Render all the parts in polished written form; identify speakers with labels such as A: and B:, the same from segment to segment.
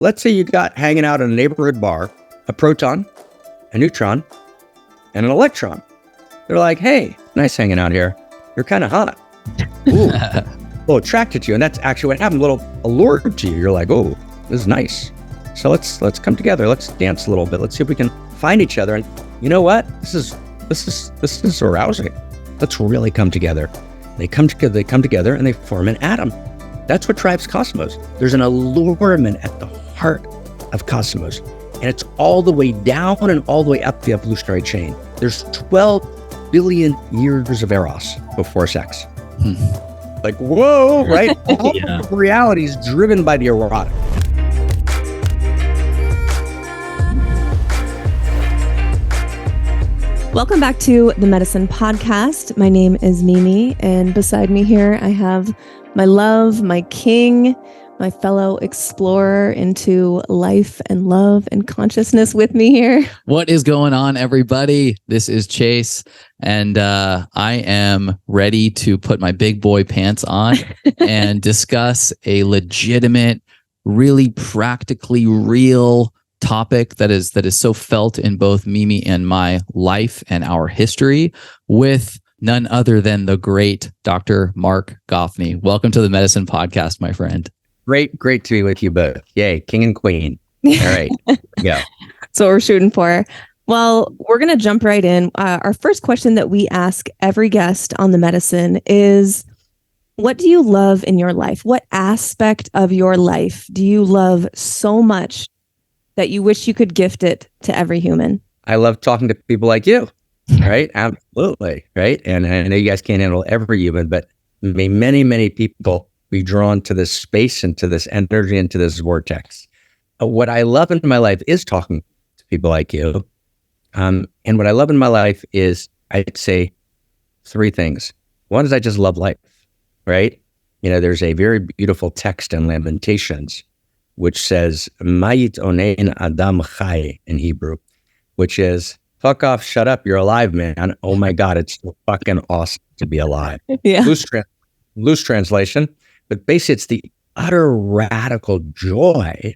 A: let's say you got hanging out in a neighborhood bar, a proton, a neutron, and an electron. They're like, hey, nice hanging out here. You're kind of hot. Ooh, a little attracted to you. And that's actually what happened, a little allured to you. You're like, oh, this is nice. So let's come together. Let's dance a little bit. Let's see if we can find each other. And you know what? This is arousing. Let's really come together. They come together and they form an atom. That's what drives cosmos. There's an allurement at the heart of cosmos. And it's all the way down and all the way up the evolutionary chain. There's 12 billion years of Eros before sex. Like, whoa, right? All of reality is driven by the erotic.
B: Welcome back to the Medicine Podcast. My name is Mimi, and beside me here, I have my love, my king, my fellow explorer into life and love and consciousness with me here.
C: What is going on, everybody? This is Chase, and I am ready to put my big boy pants on and discuss a legitimate, really practically real topic that is so felt in both Mimi and my life and our history with none other than the great Dr. Marc Gafni. Welcome to the Medicine Podcast, my friend.
A: Great to be with you both. Yay, king and queen. All right, yeah.
B: That's what we're shooting for. Well, we're going to jump right in. Our first question that we ask every guest on the Medicine is, what do you love in your life? What aspect of your life do you love so much that you wish you could gift it to every human?
A: I love talking to people like you, right? Absolutely, right? And I know you guys can't handle every human, but may many people be drawn to this space and to this energy and to this vortex. What I love in my life is talking to people like you. And what I love in my life is, I'd say, three things. One is I just love life, right? You know, there's a very beautiful text in Lamentations which says, Mayit onein adam chai in Hebrew, which is, fuck off, shut up, you're alive, man. Oh my God, it's fucking awesome to be alive.
B: Yeah.
A: Loose translation, but basically it's the utter radical joy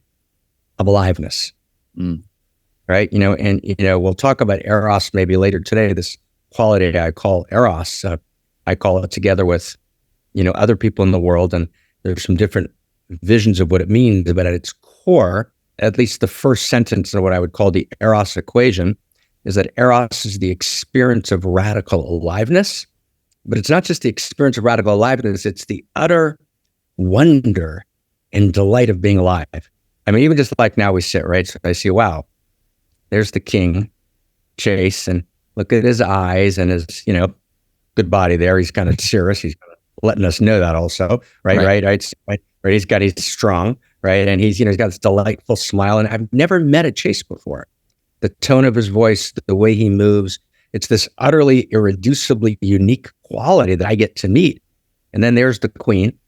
A: of aliveness, right? You know, and, you know, we'll talk about Eros maybe later today, this quality I call Eros. I call it together with, you know, other people in the world, and there's some different visions of what it means, but at its core, at least the first sentence of what I would call the Eros equation is that Eros is the experience of radical aliveness, but it's not just the experience of radical aliveness, it's the utter wonder and delight of being alive. I mean, even just like now we sit, right? So I see, wow, there's the king, Chase, and look at his eyes and his, you know, good body there. He's kind of serious. He's letting us know that also, right? He's strong, right? And he's, you know, he's got this delightful smile. And I've never met a Chase before. The tone of his voice, the way he moves, it's this utterly irreducibly unique quality that I get to meet. And then there's the queen,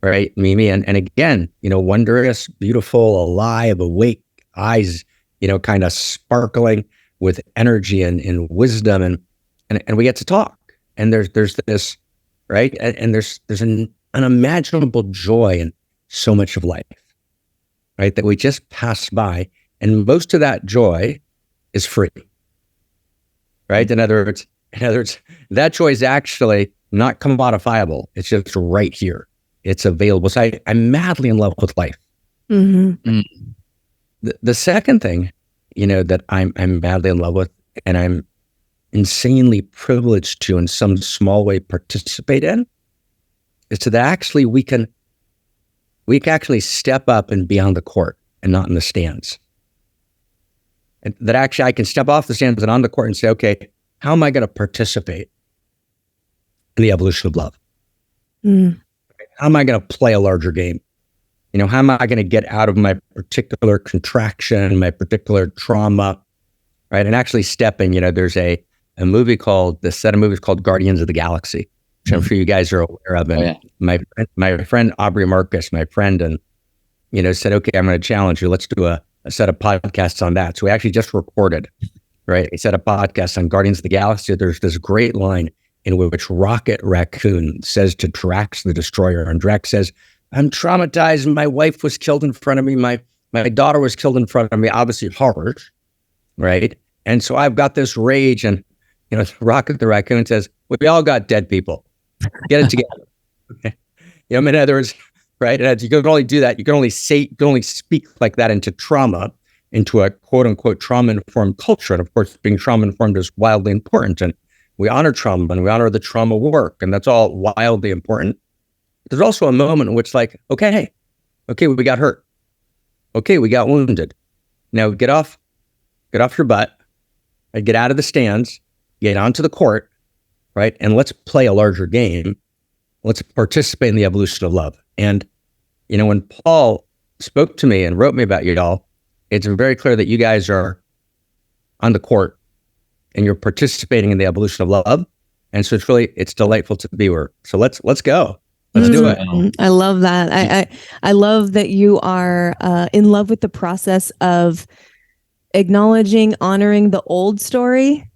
A: right? Mimi. And again, you know, wondrous, beautiful, alive, awake, eyes, you know, kind of sparkling with energy and wisdom. And we get to talk. And there's this, right? And there's an unimaginable joy in so much of life, right? That we just pass by. And most of that joy is free, right? In other words, that joy is actually not commodifiable. It's just right here. It's available. So I'm madly in love with life. Mm-hmm. The second thing, you know, that I'm madly in love with, and I'm insanely privileged to, in some small way, participate in, is that actually we can actually step up and be on the court and not in the stands. And that actually I can step off the stands and on the court and say, okay, how am I going to participate in the evolution of love? How am I going to play a larger game? You know, how am I going to get out of my particular contraction, my particular trauma, right? And actually step in. You know, there's a set of movies called Guardians of the Galaxy, which I'm sure you guys are aware of. And my friend Aubrey Marcus, my friend, and, you know, said, okay, I'm going to challenge you. Let's do a set of podcasts on that. So we actually just recorded, right, a set of podcasts on Guardians of the Galaxy. There's this great line in which Rocket Raccoon says to Drax the Destroyer, and Drax says, I'm traumatized. My wife was killed in front of me. My My daughter was killed in front of me, obviously horrors, right? And so I've got this rage, and Rocket the raccoon says, "We all got dead people. Get it together." Okay. In other words, right? And you can only do that. You can only speak like that into trauma, into a quote unquote trauma informed culture. And of course, being trauma informed is wildly important. And we honor trauma and we honor the trauma work, and that's all wildly important. There's also a moment in which, like, okay, we got hurt. Okay, we got wounded. Now get off your butt, and get out of the stands, get onto the court, right? And let's play a larger game. Let's participate in the evolution of love. And, when Paul spoke to me and wrote me about you all, it's very clear that you guys are on the court and you're participating in the evolution of love. And so it's delightful to be here. So let's go. Let's do it.
B: I love that. I love that you are in love with the process of acknowledging, honoring the old story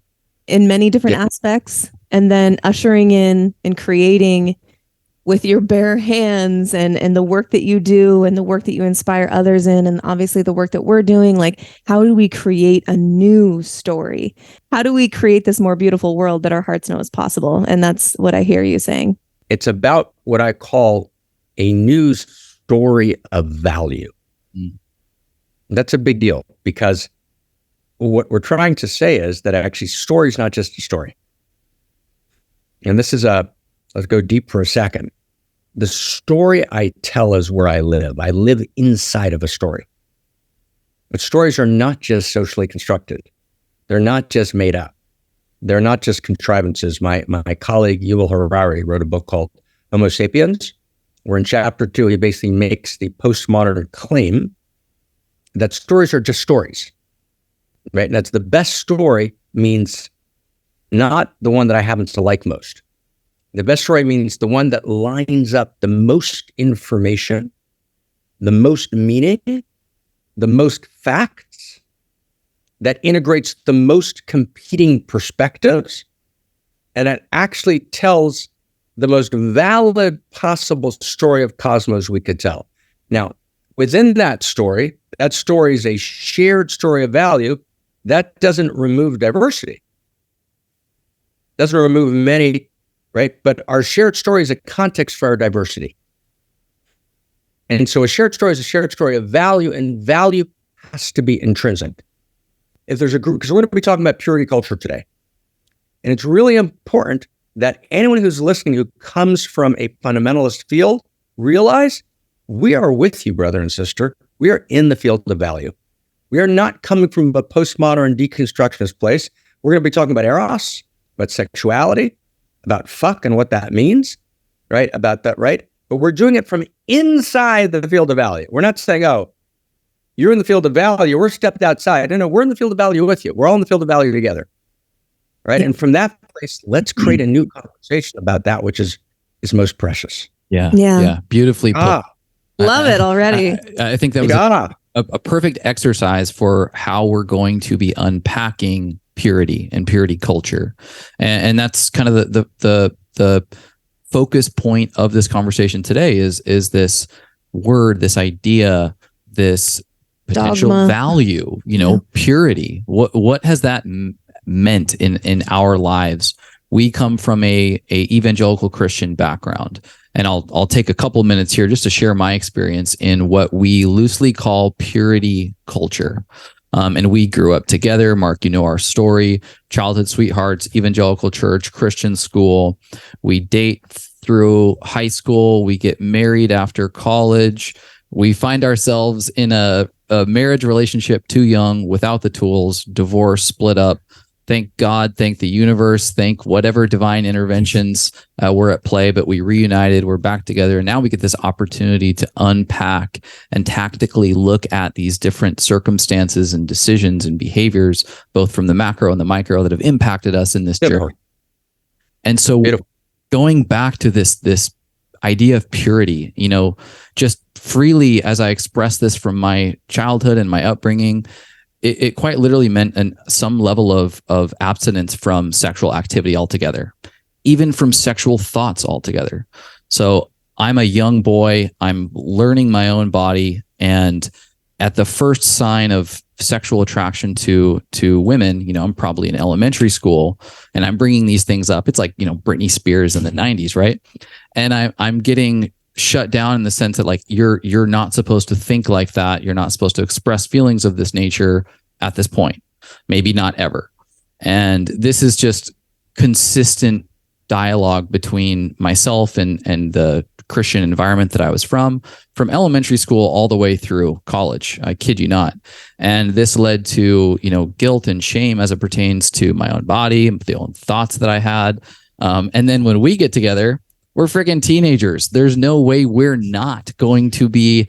B: in many different aspects, and then ushering in and creating with your bare hands and the work that you do and the work that you inspire others in, and obviously the work that we're doing. Like, how do we create a new story? How do we create this more beautiful world that our hearts know is possible? And that's what I hear you saying.
A: It's about what I call a new story of value. That's a big deal, because what we're trying to say is that actually story is not just a story. And this is let's go deep for a second. The story I tell is where I live. I live inside of a story. But stories are not just socially constructed. They're not just made up. They're not just contrivances. My colleague, Yuval Harari, wrote a book called Homo Sapiens, where in chapter 2, he basically makes the postmodern claim that stories are just stories, right? And that's the best story means not the one that I happen to like most. The best story means the one that lines up the most information, the most meaning, the most facts, that integrates the most competing perspectives, and that actually tells the most valid possible story of cosmos we could tell. Now, within that story is a shared story of value. That doesn't remove diversity. Doesn't remove many, right? But our shared story is a context for our diversity. And so a shared story is a shared story of value, and value has to be intrinsic. If there's a group, because we're going to be talking about purity culture today. And it's really important that anyone who's listening who comes from a fundamentalist field realize we are with you, brother and sister. We are in the field of value. We are not coming from a postmodern deconstructionist place. We're going to be talking about Eros, about sexuality, about fuck and what that means, right? About that, right? But we're doing it from inside the field of value. We're not saying, oh, you're in the field of value, we're stepped outside. No, we're in the field of value with you. We're all in the field of value together, right? Yeah. And from that place, let's create a new conversation about that which is most precious.
C: Yeah. Beautifully put.
B: Love it already.
C: I think that was a perfect exercise for how we're going to be unpacking purity and purity culture, and that's kind of the focus point of this conversation today. Is this word, this idea, this potential
B: dogma,
C: value? Purity. What has that meant in our lives? We come from a evangelical Christian background. And I'll take a couple minutes here just to share my experience in what we loosely call purity culture. And we grew up together. Mark, our story, childhood sweethearts, evangelical church, Christian school. We date through high school. We get married after college. We find ourselves in a marriage relationship too young, without the tools, divorce, split up. Thank God, thank the universe, thank whatever divine interventions were at play, but we reunited, we're back together. And now we get this opportunity to unpack and tactically look at these different circumstances and decisions and behaviors, both from the macro and the micro, that have impacted us in this journey. And so going back to this idea of purity, just freely as I express this from my childhood and my upbringing, it quite literally meant some level of abstinence from sexual activity altogether, even from sexual thoughts altogether. So I'm a young boy, I'm learning my own body, and at the first sign of sexual attraction to women, I'm probably in elementary school and I'm bringing these things up. It's like, Britney Spears in the 90s, right? And I'm getting shut down in the sense that like you're not supposed to think like that. You're not supposed to express feelings of this nature at this point. Maybe not ever. And this is just consistent dialogue between myself and the Christian environment that I was from elementary school all the way through college. I kid you not. And this led to, guilt and shame as it pertains to my own body, the own thoughts that I had. And then when we get together, we're freaking teenagers. There's no way we're not going to be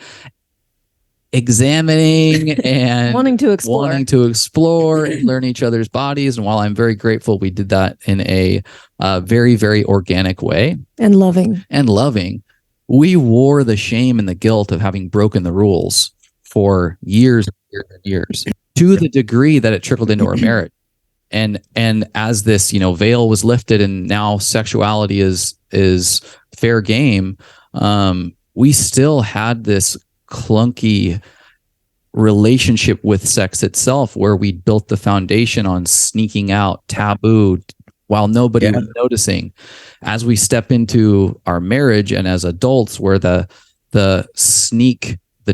C: examining and
B: wanting to explore
C: and learn each other's bodies. And while I'm very grateful we did that in a very, very organic way
B: and loving, we wore the shame and the guilt of having broken the rules for years and years to the degree that it trickled into our marriage. And as this, veil was lifted and now sexuality is fair game, we still had this clunky relationship with sex itself where we built the foundation on sneaking out, taboo, while nobody was noticing. As we step into our marriage and as adults where the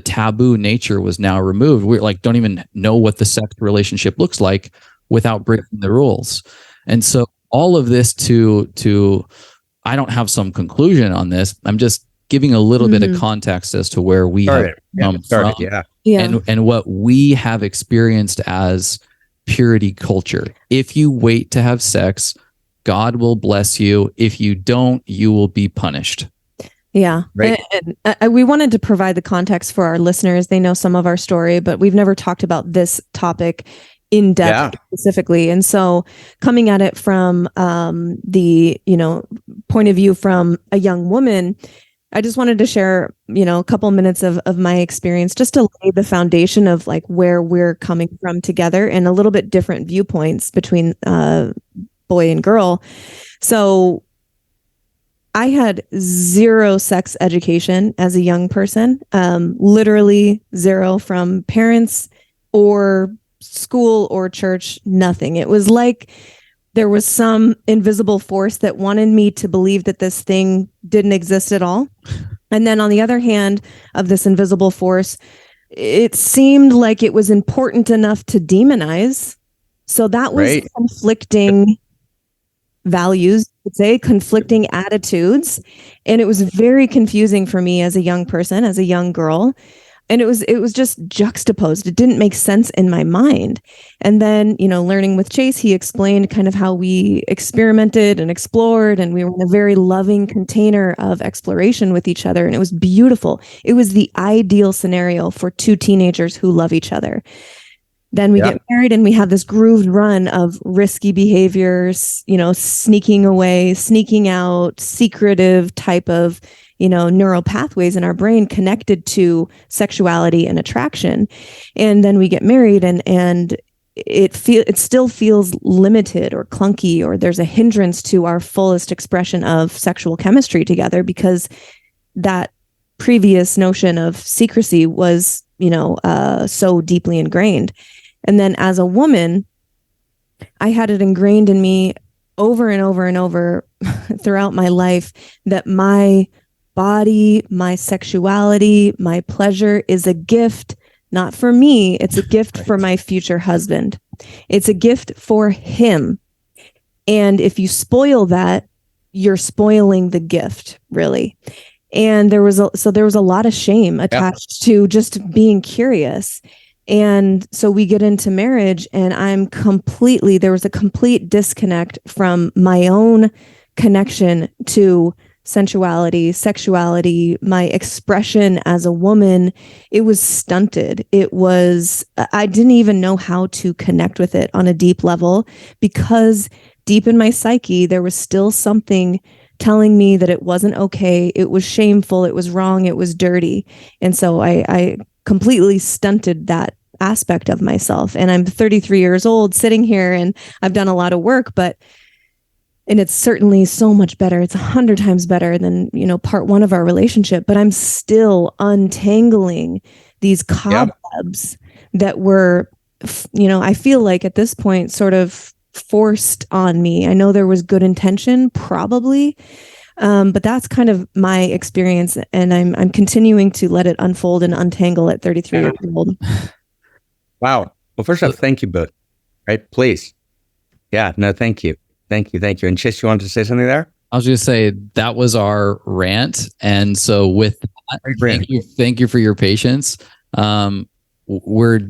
B: taboo nature was now removed, we're like, don't even know what the sex relationship looks like without breaking the rules. And so all of this to I don't have some conclusion on this. I'm just giving a little bit of context as to where we have come from and what we have experienced as purity culture. If you wait to have sex, God will bless you. If you don't, you will be punished. Yeah.
A: Right.
B: And we wanted to provide the context for our listeners. They know some of our story, but we've never talked about this topic in depth specifically. And so coming at it from the, point of view from a young woman, I just wanted to share, a couple minutes of my experience just to lay the foundation of like where we're coming from together and a little bit different viewpoints between boy and girl. So I had zero sex education as a young person, literally zero from parents or school or church, nothing. It was like there was some invisible force that wanted me to believe that this thing didn't exist at all. And then on the other hand of this invisible force, it seemed like it was important enough to demonize. So that was conflicting values, I would say, conflicting attitudes. And it was very confusing for me as a young person, as a young girl. And it was just juxtaposed. It didn't make sense in my mind. And then, learning with Chase, he explained kind of how we experimented and explored, and we were in a very loving container of exploration with each other. And it was beautiful. It was the ideal scenario for two teenagers who love each other. Then we get married and we have this grooved run of risky behaviors, sneaking away, sneaking out, secretive type of neural pathways in our brain connected to sexuality and attraction. And then we get married and it still feels limited or clunky, or there's a hindrance to our fullest expression of sexual chemistry together because that previous notion of secrecy was, so deeply ingrained. And then as a woman, I had it ingrained in me over and over and over throughout my life that my body, my sexuality, my pleasure is a gift, not for me. It's a gift for my future husband. It's a gift for him. And if you spoil that, you're spoiling the gift, really. And there was a lot of shame attached to just being curious. And so we get into marriage and there was a complete disconnect from my own connection to sensuality, sexuality, my expression as a woman. It was stunted. I didn't even know how to connect with it on a deep level because deep in my psyche, there was still something telling me that it wasn't okay. It was shameful. It was wrong. It was dirty. And so I completely stunted that aspect of myself. And I'm 33 years old sitting here and I've done a lot of work, and it's certainly so much better. It's 100 times better than, part one of our relationship, but I'm still untangling these cobwebs that were, I feel like at this point sort of forced on me. I know there was good intention, probably, but that's kind of my experience, and I'm continuing to let it unfold and untangle at 33 years old.
A: Wow. Well, first off, thank you both. Right, please. Yeah. No, thank you. Thank you. And Chase, you wanted to say something there?
C: I was going to say that was our rant, and so with that, thank you for your patience. We're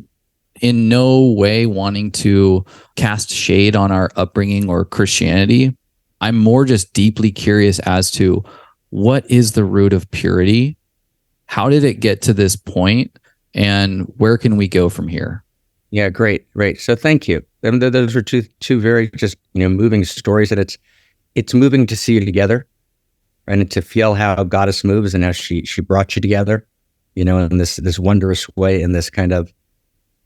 C: in no way wanting to cast shade on our upbringing or Christianity. I'm more just deeply curious as to what is the root of purity? How did it get to this point? And where can we go from here?
A: Yeah, great. So thank you. And those are two very just, moving stories, that it's moving to see you together and to feel how Goddess moves and how she brought you together, in this wondrous way, in this kind of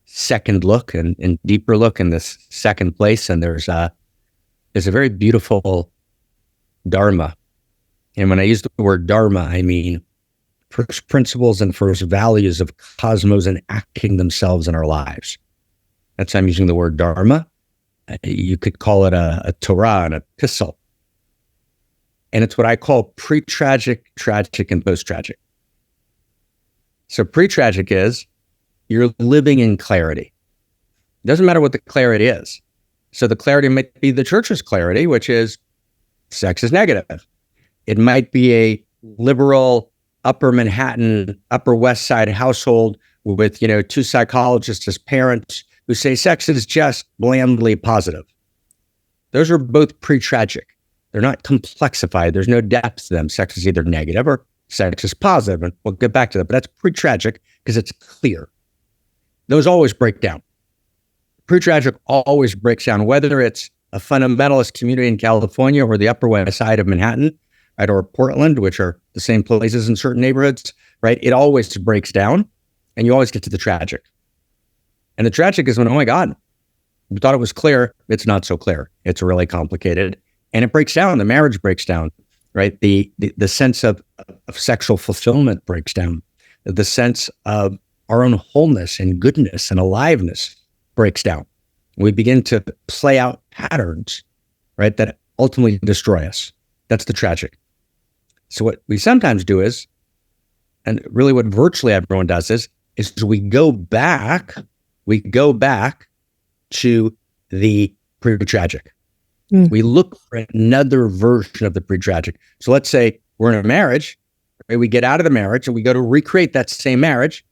A: second look and deeper look in this second place. And there's a very beautiful dharma. And when I use the word dharma, I mean first principles and first values of cosmos enacting themselves in our lives. That's why I'm using the word dharma. You could call it a Torah, an epistle. And it's what I call pre-tragic, tragic, and post-tragic. So pre-tragic is you're living in clarity. It doesn't matter what the clarity is. So the clarity might be the church's clarity, which is sex is negative. It might be a liberal upper Manhattan, Upper West Side household with, two psychologists as parents who say sex is just blandly positive. Those are both pre-tragic. They're not complexified. There's no depth to them. Sex is either negative or sex is positive. And we'll get back to that. But that's pre-tragic because it's clear. Those always break down. Pre-tragic always breaks down, whether it's a fundamentalist community in California or the Upper West Side of Manhattan, right, or Portland, which are the same places in certain neighborhoods, right? It always breaks down, and you always get to the tragic. And the tragic is when, oh my God, we thought it was clear. It's not so clear. It's really complicated. And it breaks down. The marriage breaks down, right? The sense of sexual fulfillment breaks down. The sense of our own wholeness and goodness and aliveness breaks down. We begin to play out patterns, right, that ultimately destroy us. That's the tragic. So what we sometimes do is, and really what virtually everyone does is we go back to the pre-tragic. We look for another version of the pre-tragic. So let's say we're in a marriage, right? We get out of the marriage and we go to recreate that same marriage.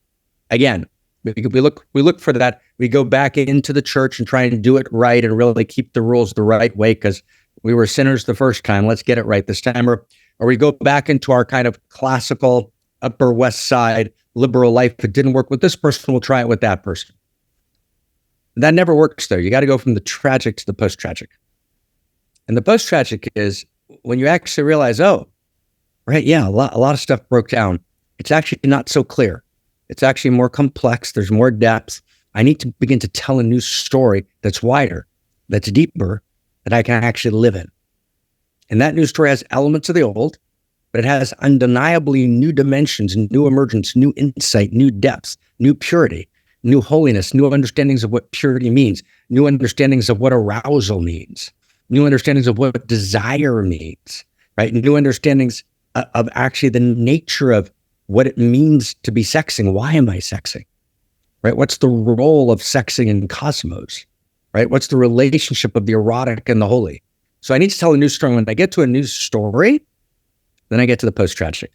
A: Again, we look for that. We go back into the church and try and do it right and really keep the rules the right way because we were sinners the first time. Let's get it right this time. Or we go back into our kind of classical Upper West Side liberal life. If it didn't work with this person, we'll try it with that person. That never works though. You got to go from the tragic to the post-tragic. And the post-tragic is when you actually realize, oh, right, yeah, a lot of stuff broke down. It's actually not so clear. It's actually more complex. There's more depth. I need to begin to tell a new story that's wider, that's deeper, that I can actually live in. And that new story has elements of the old, but it has undeniably new dimensions, new emergence, new insight, new depth, new purity, new holiness, new understandings of what purity means, new understandings of what arousal means, new understandings of what desire means, right? New understandings of actually the nature of what it means to be sexing. Why am I sexing, right? What's the role of sexing in cosmos, right? What's the relationship of the erotic and the holy? So I need to tell a new story. When I get to a new story, then I get to the post-tragic.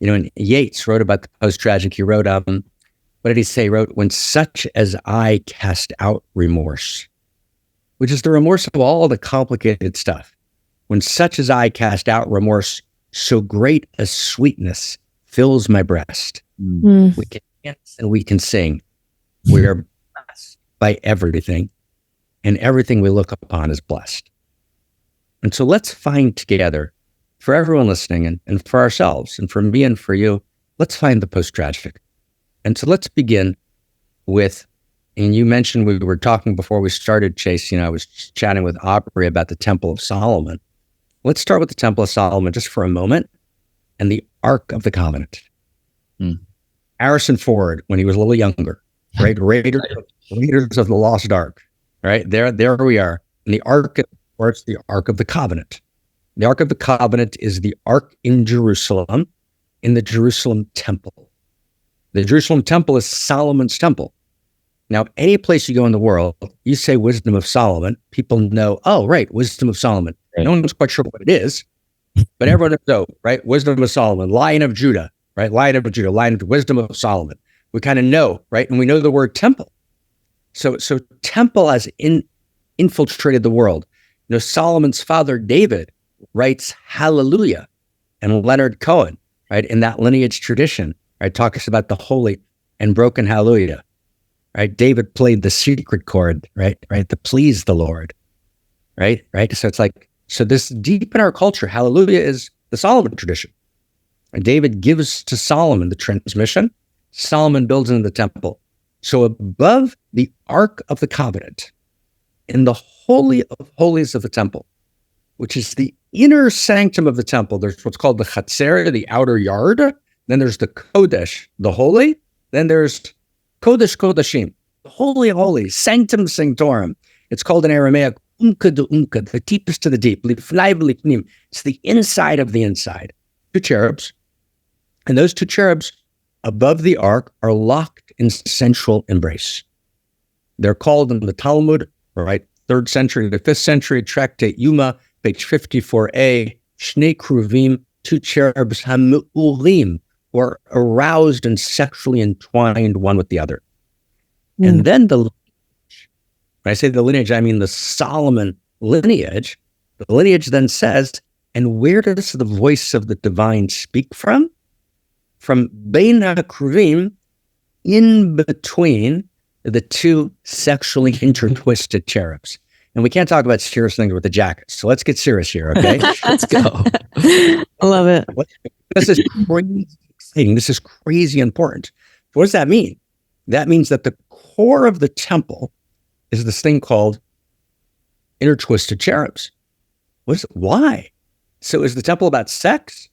A: And Yeats wrote about the post-tragic. He wrote, what did he say? He wrote, when such as I cast out remorse, which is the remorse of all the complicated stuff. When such as I cast out remorse, so great a sweetness fills my breast. We can dance and we can sing. We are blessed by everything, and everything we look upon is blessed. And so let's find together, for everyone listening and for ourselves and for me and for you, let's find the post-tragic. And so let's begin with, and you mentioned, we were talking before we started, Chase, I was chatting with Aubrey about the Temple of Solomon. Let's start with the Temple of Solomon just for a moment and the Ark of the Covenant. Harrison Ford when he was a little younger, right? Raiders of the Lost Ark, right? There we are. And the Ark, of course, the Ark of the Covenant. The Ark of the Covenant is the Ark in Jerusalem, in the Jerusalem temple. The Jerusalem temple is Solomon's temple. Now, any place you go in the world, you say Wisdom of Solomon, people know, oh, right, Wisdom of Solomon. Right. No one's quite sure what it is, but everyone knows, right? Wisdom of Solomon, Lion of Judah, right? Lion of Judah, Lion of Wisdom of Solomon. We kind of know, right? And we know the word temple. So temple has infiltrated the world. You know, Solomon's father, David, writes Hallelujah, and Leonard Cohen, right, in that lineage tradition, right, talks about the holy and broken Hallelujah. Right, David played the secret chord, right, to please the Lord, right. So it's like, so this deep in our culture, Hallelujah is the Solomon tradition. And David gives to Solomon the transmission. Solomon builds into the temple. So above the Ark of the Covenant, in the Holy of Holies of the temple, which is the inner sanctum of the temple, there's what's called the Chatzer, the outer yard. Then there's the Kodesh, the holy. Then there's Kodesh Kodashim, the Holy of Holies, Sanctum Sanctorum. It's called in Aramaic, Umka de Umka, the deepest to the deep. It's the inside of the inside. Two cherubs. And those two cherubs above the ark are locked in sensual embrace. They're called in the Talmud, right, 3rd century to 5th century, Tractate Yuma, page 54a, Shnei Kruvim, two cherubs, Hamu'ulim, or aroused and sexually entwined one with the other. And then the lineage, when I say the lineage, I mean the Solomon lineage. The lineage then says, and where does the voice of the divine speak from? From Bein HaKruvim, in between the two sexually intertwisted cherubs. And we can't talk about serious things with the jackets. So let's get serious here, okay?
C: Let's go.
B: I love it.
A: This is crazy exciting. This is crazy important. What does that mean? That means that the core of the temple is this thing called intertwisted cherubs. Why? So is the temple about sex?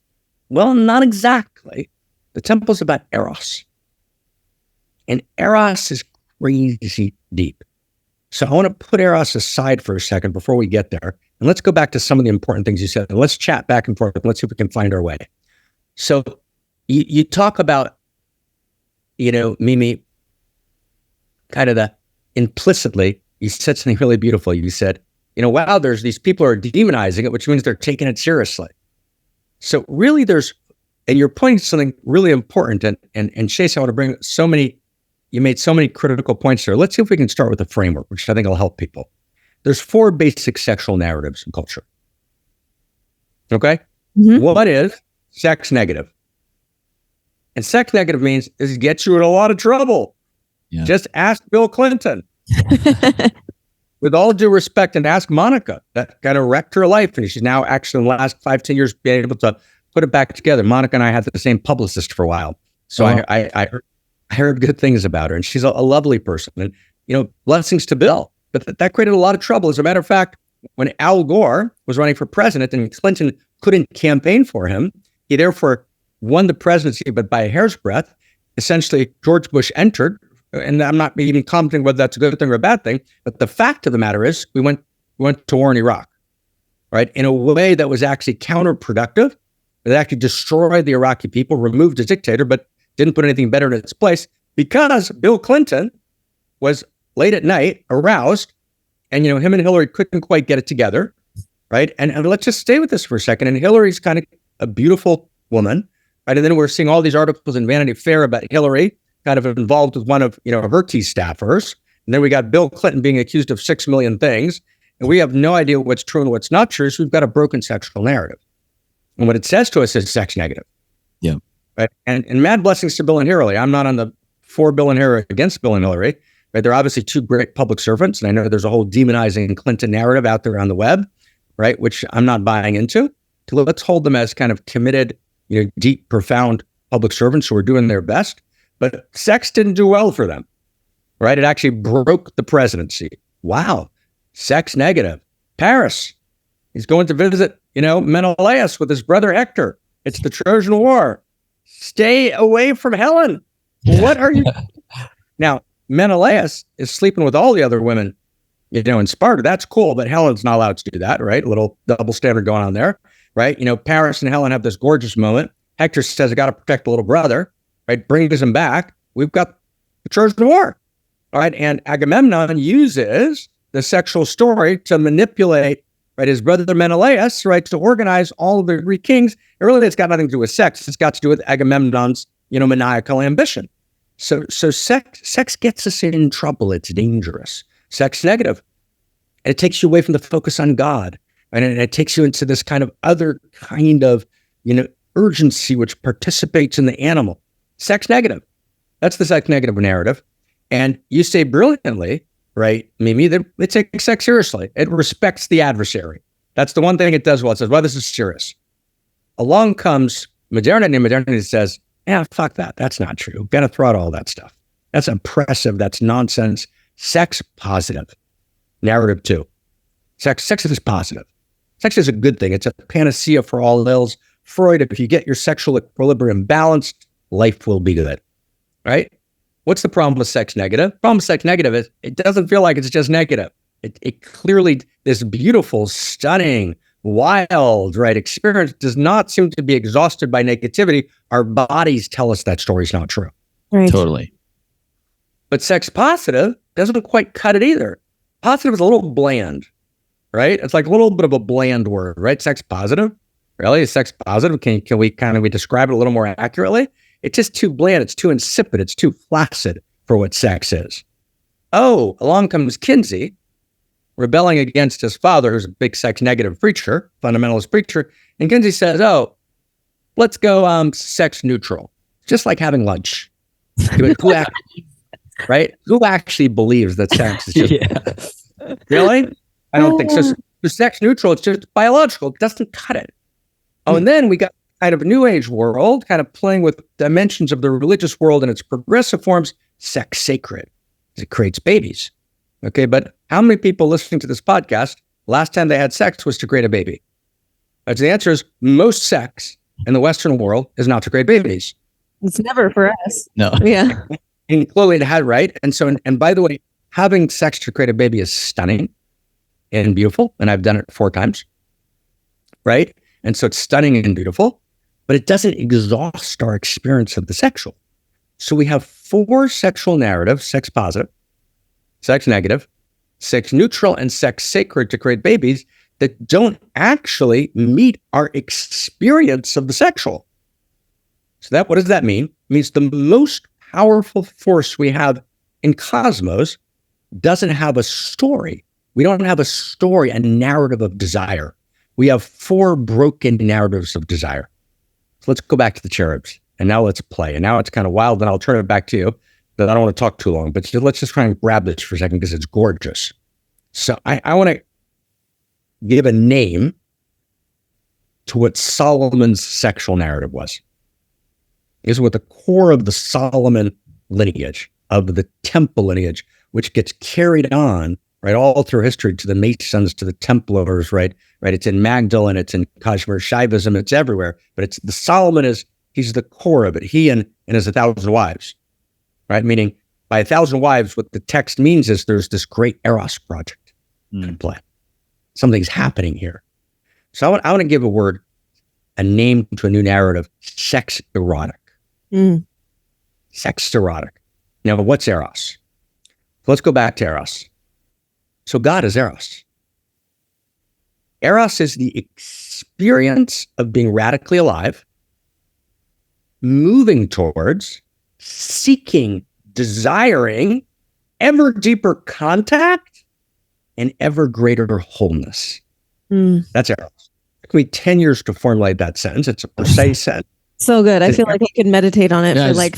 A: Well, not exactly. The temple's about Eros. And Eros is crazy deep. So I want to put Eros aside for a second before we get there. And let's go back to some of the important things you said. And let's chat back and forth. And let's see if we can find our way. So you talk about, Mimi, kind of the implicitly, you said something really beautiful. You said, wow, there's these people who are demonizing it, which means they're taking it seriously. So really and you're pointing to something really important. And Chase, I want to bring you made so many critical points there. Let's see if we can start with a framework, which I think will help people. There's 4 basic sexual narratives in culture. Okay? Mm-hmm. What is sex negative? And sex negative means it gets you in a lot of trouble. Yeah. Just ask Bill Clinton. With all due respect, and ask Monica. That kind of wrecked her life. And she's now actually in the last 5-10 years been able to put it back together. Monica and I had the same publicist for a while. So I heard good things about her. And she's a lovely person. And, blessings to Bill. But that created a lot of trouble. As a matter of fact, when Al Gore was running for president and Clinton couldn't campaign for him, he therefore won the presidency, but by a hair's breadth. Essentially, George Bush entered, and I'm not even commenting whether that's a good thing or a bad thing, but the fact of the matter is we went to war in Iraq, right, in a way that was actually counterproductive. It actually destroyed the Iraqi people, removed a dictator, but didn't put anything better in its place because Bill Clinton was late at night, aroused, and, him and Hillary couldn't quite get it together, right? And let's just stay with this for a second. And Hillary's kind of a beautiful woman, right? And then we're seeing all these articles in Vanity Fair about Hillary kind of involved with one of, her tea staffers. And then we got Bill Clinton being accused of 6 million things. And we have no idea what's true and what's not true. So we've got a broken sexual narrative. And what it says to us is sex negative.
C: Yeah.
A: Right. And mad blessings to Bill and Hillary. I'm not on the for Bill and Hillary, against Bill and Hillary. Right. They're obviously 2 great public servants. And I know there's a whole demonizing Clinton narrative out there on the web, right, which I'm not buying into. So let's hold them as kind of committed, deep, profound public servants who are doing their best. But sex didn't do well for them, right? It actually broke the presidency. Wow. Sex negative. Paris. He's going to visit, Menelaus with his brother Hector. It's the Trojan War. Stay away from Helen. What are you? Now, Menelaus is sleeping with all the other women, in Sparta. That's cool, but Helen's not allowed to do that, right? A little double standard going on there, right? Paris and Helen have this gorgeous moment. Hector says, I got to protect the little brother, right? Brings him back. We've got the Trojan War, all right? And Agamemnon uses the sexual story to manipulate, right, his brother Menelaus, right, to organize all of the Greek kings. And really, it's got nothing to do with sex. It's got to do with Agamemnon's, maniacal ambition. So sex gets us in trouble. It's dangerous. Sex negative. And it takes you away from the focus on God. And it takes you into this kind of other kind of, urgency which participates in the animal. Sex negative. That's the sex negative narrative. And you say brilliantly, right, Mimi, that it takes sex seriously. It respects the adversary. That's the one thing it does well. It says, well, this is serious. Along comes modernity, and modernity says, yeah, fuck that. That's not true. Got to throw out all that stuff. That's oppressive. That's nonsense. Sex positive. Narrative 2. Sex is positive. Sex is a good thing. It's a panacea for all ills. Freud, if you get your sexual equilibrium balanced, life will be good. Right? What's the problem with sex negative? The problem with sex negative is it doesn't feel like it's just negative. It clearly, this beautiful, stunning, wild, right, experience does not seem to be exhausted by negativity. Our bodies tell us that story's not true.
B: Right.
C: Totally.
A: But sex positive doesn't quite cut it either. Positive is a little bland, right? It's like a little bit of a bland word, right? Sex positive? Really? Is sex positive? Can we describe it a little more accurately? It's just too bland. It's too insipid. It's too flaccid for what sex is. Oh, along comes Kinsey, rebelling against his father, who's a big sex negative preacher, fundamentalist preacher. And Kinsey says, oh, let's go sex neutral. Just like having lunch. Right? Who actually believes that sex is just... Really? I don't think so. So sex neutral, it's just biological. It doesn't cut it. Oh, and then we got kind of a new age world, kind of playing with dimensions of the religious world and its progressive forms. Sex sacred. It creates babies. Okay, but how many people listening to this podcast, last time they had sex was to create a baby? So the answer is most sex in the Western world is not to create babies.
B: It's never for us.
C: No.
B: Yeah.
A: And Chloe had, right? And so, and by the way, having sex to create a baby is stunning and beautiful. And I've done it 4 times, right? And so it's stunning and beautiful, but it doesn't exhaust our experience of the sexual. So we have 4 sexual narratives: sex positive, sex negative, sex neutral, and sex sacred to create babies that don't actually meet our experience of the sexual. So what does that mean? It means the most powerful force we have in cosmos doesn't have a story. We don't have a story, a narrative of desire. We have 4 broken narratives of desire. So let's go back to the cherubs. And now let's play. And now it's kind of wild, and I'll turn it back to you. But I don't want to talk too long. But let's just try and grab this for a second because it's gorgeous. So I want to give a name to what Solomon's sexual narrative was. Is what the core of the Solomon lineage, of the temple lineage, which gets carried on, right, all through history to the Masons, to the Templars, right? It's in Magdalene, it's in Kashmir Shaivism, it's everywhere. But it's the Solomon he's the core of it. He and his 1,000 wives, right? Meaning by 1,000 wives, what the text means is there's this great Eros project in play. Something's happening here. So I want to give a name to a new narrative: sex erotic. Sex erotic. Now, what's Eros? Let's go back to Eros. So God is Eros. Eros is the experience of being radically alive, moving towards, seeking, desiring ever deeper contact and ever greater wholeness. That's Eros. It took me 10 years to formulate that sentence. It's a precise sentence.
B: So good. I feel like I could meditate on it for like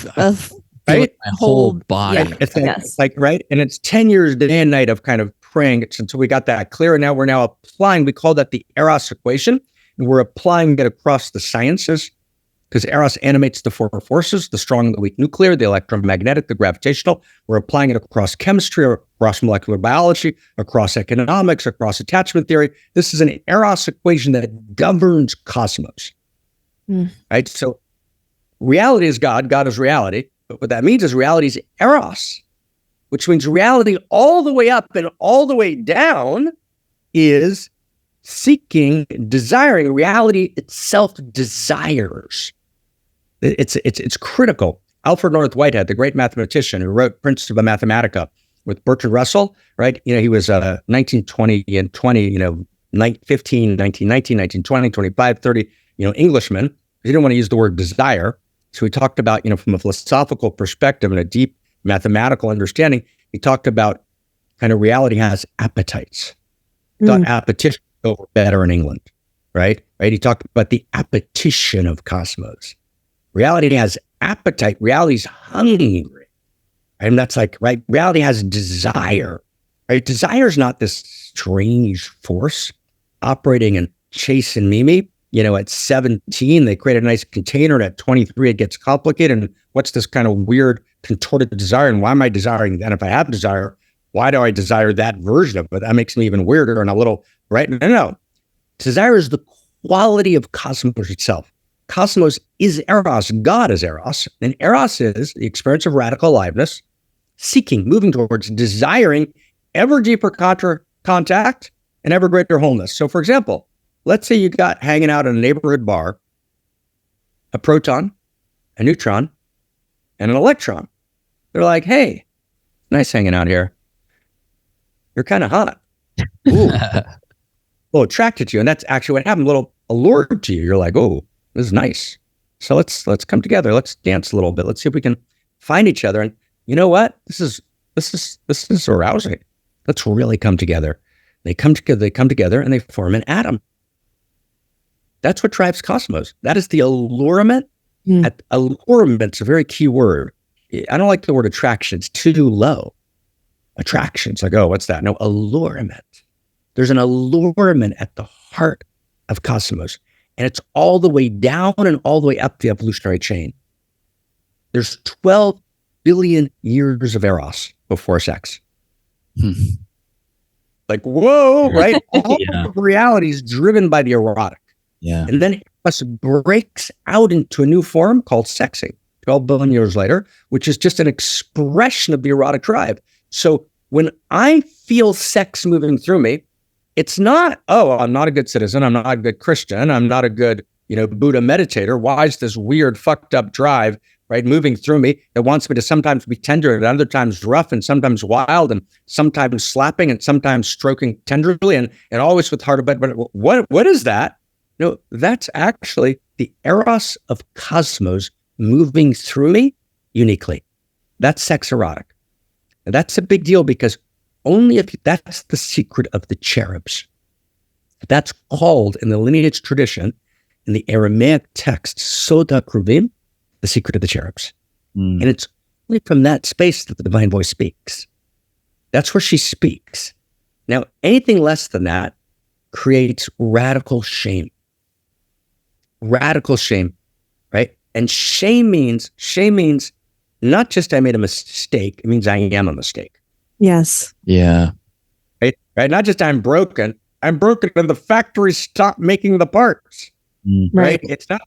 C: right? My whole body.
B: Yeah.
A: It's like, right? And it's 10 years day and night of kind of praying until we got that clear. And now we're applying, we call that the Eros equation. And we're applying it across the sciences because Eros animates the 4 forces: the strong and the weak nuclear, the electromagnetic, the gravitational. We're applying it across chemistry, across molecular biology, across economics, across attachment theory. This is an Eros equation that governs cosmos. Right? So reality is God. God is reality. But what that means is reality is eros, which means reality all the way up and all the way down is seeking, desiring. Reality itself desires. It's critical. Alfred North Whitehead, the great mathematician who wrote Principia Mathematica with Bertrand Russell, right? He was 1920 and 20, 15, 19, 19, 19, 20, 25, 30, Englishman. He didn't want to use the word desire. So he talked about, from a philosophical perspective and a deep mathematical understanding, he talked about kind of reality has appetites. Thought appetition over better in England, right? He talked about the appetition of cosmos. Reality has appetite. Reality's hungry. And that's like, right? Reality has desire, right? Desire is not this strange force operating in Chase and Mimi. At 17, they create a nice container, and at 23, it gets complicated. And what's this kind of weird contorted desire? And why am I desiring that? If I have desire, why do I desire that version of it? That makes me even weirder and a little, right? No. Desire is the quality of cosmos itself. Cosmos is eros. God is eros. And eros is the experience of radical aliveness, seeking, moving towards, desiring ever deeper contact and ever greater wholeness. So, for example, let's say you got hanging out in a neighborhood bar, a proton, a neutron, and an electron. They're like, hey, nice hanging out here. You're kind of hot. Ooh. Well, attracted to you. And that's actually what happened. A little allured to you. You're like, oh, this is nice. So let's come together. Let's dance a little bit. Let's see if we can find each other. And you know what? This is arousing. Let's really come together. They come together and they form an atom. That's what drives cosmos. That is the allurement. Allurement's a very key word. I don't like the word attraction. It's too low. Attraction's like, oh, what's that? No, allurement. There's an allurement at the heart of cosmos. And it's all the way down and all the way up the evolutionary chain. There's 12 billion years of eros before sex. Like, whoa, right? All of reality is driven by the erotic.
C: Yeah.
A: And then Eros breaks out into a new form called sexing 12 billion years later, which is just an expression of the erotic drive. So when I feel sex moving through me, it's not, oh, I'm not a good citizen. I'm not a good Christian. I'm not a good, Buddha meditator. Why is this weird, fucked up drive, right, moving through me? It wants me to sometimes be tender and other times rough and sometimes wild and sometimes slapping and sometimes stroking tenderly and always with heart. But what is that? No, that's actually the eros of cosmos moving through me uniquely. That's sex erotic. And that's a big deal because that's the secret of the cherubs. That's called in the lineage tradition, in the Aramaic text, Soda Kruvim, the secret of the cherubs. And it's only from that space that the divine voice speaks. That's where she speaks. Now, anything less than that creates radical shame. Radical shame, right? And shame means not just I made a mistake, it means I am a mistake.
B: Yes.
C: Yeah.
A: Right? Not just I'm broken and the factory stopped making the parts. Right? It's not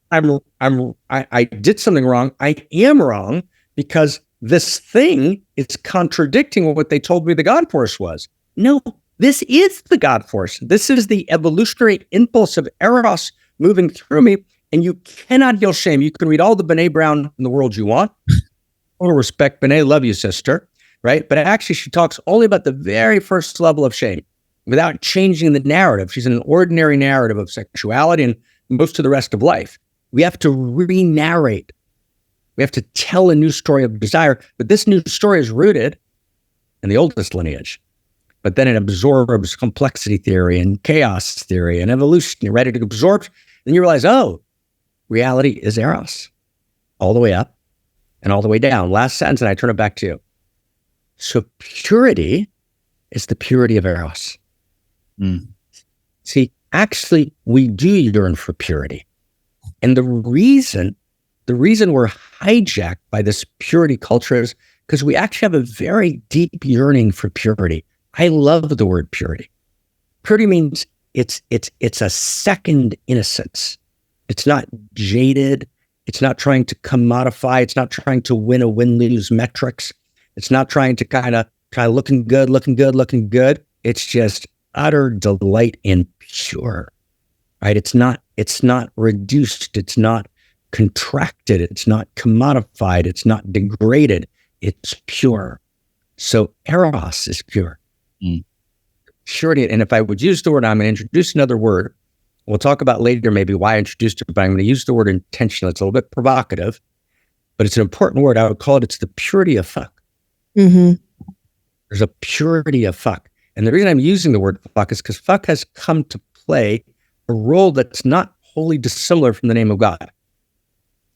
A: I did something wrong. I am wrong because this thing is contradicting what they told me the God force was. No, this is the God force. This is the evolutionary impulse of Eros moving through me, and you cannot feel shame. You can read all the Brene Brown in the world you want. All respect, Brene, love you, sister, right? But actually, she talks only about the very first level of shame without changing the narrative. She's in an ordinary narrative of sexuality and most of the rest of life. We have to re-narrate. We have to tell a new story of desire, but this new story is rooted in the oldest lineage. But then it absorbs complexity theory and chaos theory and evolution. Right? It absorbs, then you realize, oh, reality is Eros, all the way up and all the way down. Last sentence, and I turn it back to you. So purity is the purity of Eros. See, actually, we do yearn for purity. And the reason we're hijacked by this purity culture is because we actually have a very deep yearning for purity. I love the word purity. Purity means it's a second innocence. It's not jaded. It's not trying to commodify. It's not trying to win a win-lose metrics. It's not trying to kind of try looking good. It's just utter delight and pure, right? It's not reduced. It's not contracted. It's not commodified. It's not degraded. It's pure. So Eros is pure. Purity. And if I would use the word, I'm going to introduce another word. We'll talk about later maybe why I introduced it, but I'm going to use the word intentional. It's a little bit provocative, but it's an important word. I would call it's the purity of fuck.
B: Mm-hmm.
A: There's a purity of fuck. And the reason I'm using the word fuck is because fuck has come to play a role that's not wholly dissimilar from the name of God.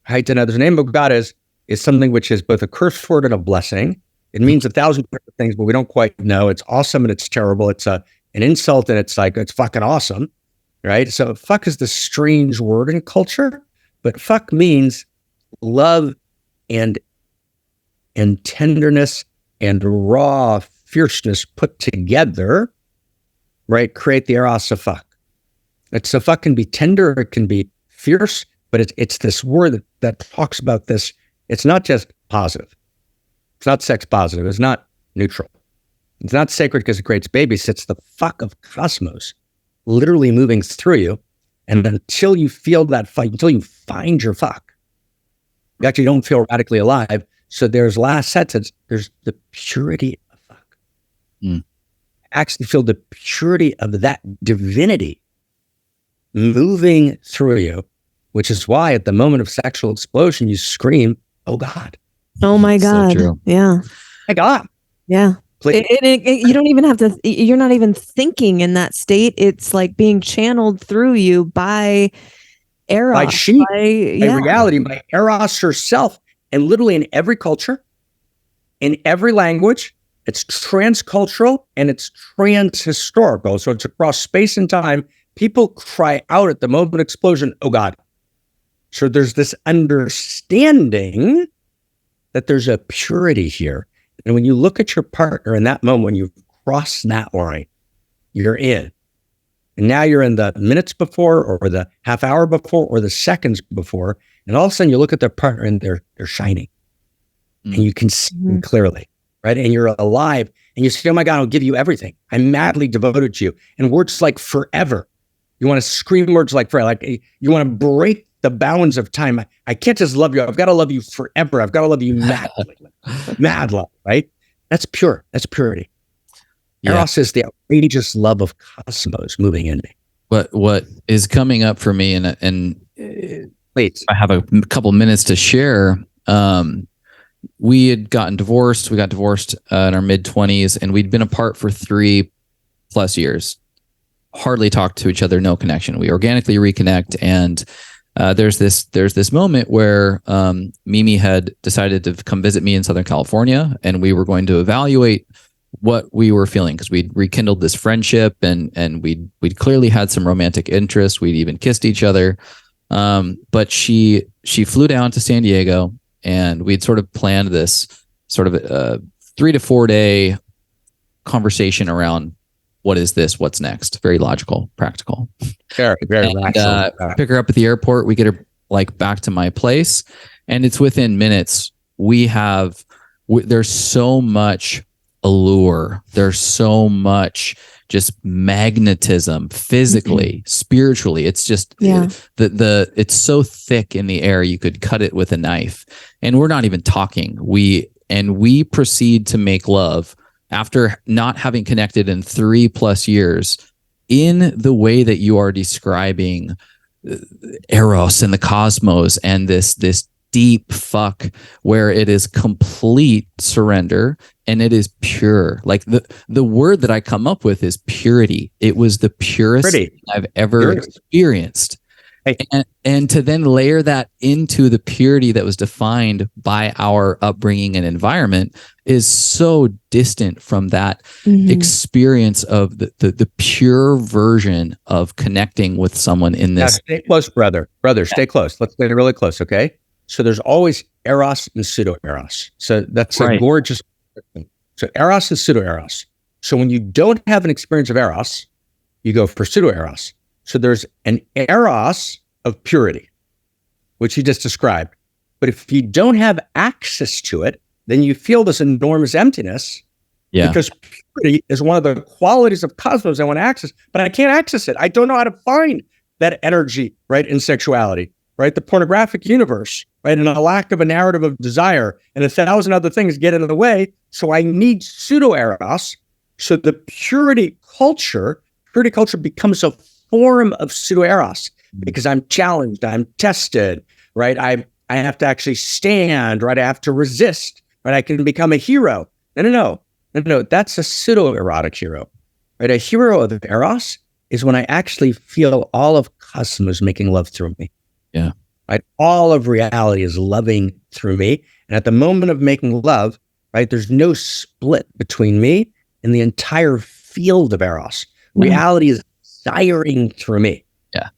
A: Right? And the name of God is something which is both a curse word and a blessing. It means 1,000 different things, but we don't quite know. It's awesome and it's terrible. It's an insult and it's fucking awesome. Right? So fuck is the strange word in culture, but fuck means love and tenderness and raw fierceness put together, right? Create the Eros of fuck. So fuck can be tender, it can be fierce, but it's this word that talks about this. It's not just positive. It's not sex positive. It's not neutral. It's not sacred because it creates babies. It's the fuck of cosmos literally moving through you. And until you feel that fuck, until you find your fuck, you actually don't feel radically alive. So there's last sentence, there's the purity of fuck. Actually feel the purity of that divinity moving through you, which is why at the moment of sexual explosion, you scream, oh God.
B: Oh my God.
C: So true.
B: Yeah.
A: My God.
B: Yeah. You don't even have to, you're not even thinking in that state. It's like being channeled through you by Eros.
A: By reality, by Eros herself. And literally in every culture, in every language, it's transcultural and it's transhistorical. So it's across space and time. People cry out at the moment of explosion, oh God. So there's this understanding that there's a purity here. And when you look at your partner in that moment, when you cross that line, you're in. And now you're in the minutes before or the half hour before or the seconds before. And all of a sudden you look at their partner and they're shining. And you can see them clearly, right? And you're alive. And you say, oh my God, I'll give you everything. I'm madly devoted to you. And words like forever. You want to scream words like forever. Like you want to break the bounds of time. I can't just love you. I've got to love you forever. I've got to love you madly. Mad love, right? That's pure. That's purity. Yeah. Eros is the outrageous love of cosmos moving in me.
C: What is coming up for me, and
A: please,
C: I have a couple minutes to share. We had gotten divorced. We got divorced in our mid-20s, and we'd been apart for 3+ years. Hardly talked to each other, no connection. We organically reconnect, and there's this moment where Mimi had decided to come visit me in Southern California, and we were going to evaluate what we were feeling because we'd rekindled this friendship, and we'd clearly had some romantic interest. We'd even kissed each other, but she flew down to San Diego, and we'd sort of planned this sort of 3 to 4 day conversation around what is this, what's next. Very logical, practical.
A: Very rational.
C: Pick her up at the airport. We get her like back to my place, and it's within minutes. There's so much allure. There's so much just magnetism, physically, spiritually. It's just it's so thick in the air you could cut it with a knife. And we're not even talking. We proceed to make love after not having connected in 3+ years in the way that you are describing Eros and the cosmos and this deep fuck where it is complete surrender and it is pure. Like the word that I come up with is purity. It was the purest thing I've ever experienced. Hey. And to then layer that into the purity that was defined by our upbringing and environment is so distant from that experience of the pure version of connecting with someone in this.
A: Now, stay close, brother. Stay close. Let's get really close, okay? So there's always Eros and pseudo-Eros. So that's a gorgeous thing. So Eros is pseudo-Eros. So when you don't have an experience of Eros, you go for pseudo-Eros. So there's an Eros of purity. which you just described. But if you don't have access to it, then you feel this enormous emptiness.
C: Yeah.
A: Because purity is one of the qualities of cosmos I want to access, but I can't access it. I don't know how to find that energy, right, in sexuality, right? The pornographic universe, right? And a lack of a narrative of desire and 1,000 other things get in the way. So I need pseudo-eros. So the purity culture becomes a form of pseudo-eros because I'm challenged, I'm tested, right? I have to actually stand, right? I have to resist, right? I can become a hero. No, that's a pseudo-erotic hero, right? A hero of Eros is when I actually feel all of cosmos making love through me.
C: Yeah.
A: Right? All of reality is loving through me. And at the moment of making love, right, there's no split between me and the entire field of Eros. Reality is desiring through me.
C: Yeah.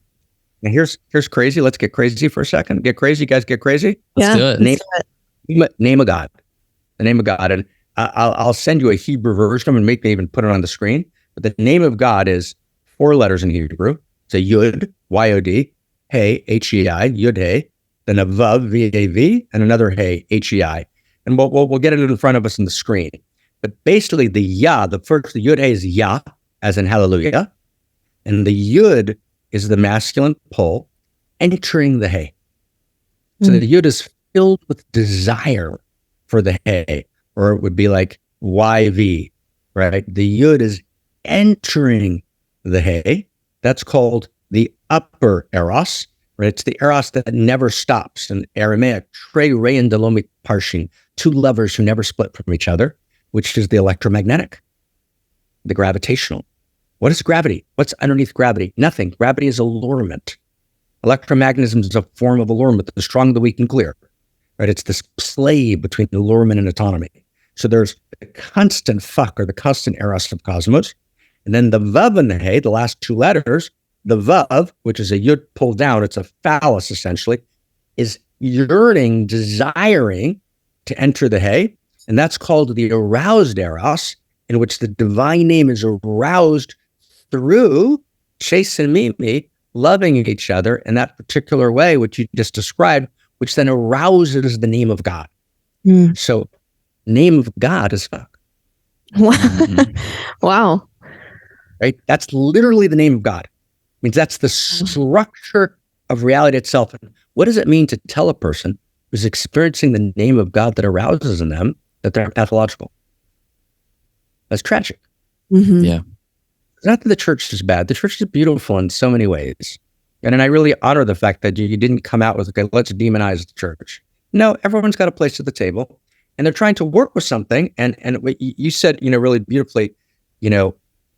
A: And here's crazy. Let's get crazy for a second. Get crazy, guys. Get crazy.
C: Let's do it.
A: Name of God. The name of God. And I'll send you a Hebrew version and maybe even put it on the screen. But the name of God is 4 letters in Hebrew. It's a Yud, Y-O-D, Hey, H-E-I, Yud Hey, then a Vav, V-A-V, and another Hey, H-E-I. And we'll get it in front of us on the screen. But basically the Yah, the Yud Hey is Yah, as in hallelujah. And the Yud is the masculine pole entering the Hey. So the Yud is filled with desire for the Hey. Or it would be like YV, right? The Yud is entering the Hey. That's called the upper Eros, right? It's the Eros that never stops. In Aramaic, Trei Rein Delomit Parshin, 2 lovers who never split from each other, which is the electromagnetic, the gravitational. What is gravity? What's underneath gravity? Nothing. Gravity is allurement. Electromagnetism is a form of allurement, the strong, the weak, and clear. Right? It's this play between allurement and autonomy. So there's the constant fuck or the constant Eros of cosmos. And then the Vav and the Hey, the last 2 letters, the Vav, which is a Yud pulled down, it's a phallus essentially, is yearning, desiring to enter the Hey. And that's called the aroused Eros, in which the divine name is aroused through Chase and Mimi loving each other in that particular way, which you just described, which then arouses the name of God. So name of God is fuck.
B: Wow.
A: Right? That's literally the name of God. It means that's the structure of reality itself. And what does it mean to tell a person who's experiencing the name of God that arouses in them that they're pathological? That's tragic.
C: Yeah.
A: It's not that the church is bad. The church is beautiful in so many ways. And I really honor the fact that you didn't come out with, okay, let's demonize the church. No, everyone's got a place at the table. And they're trying to work with something. And what you said, really beautifully,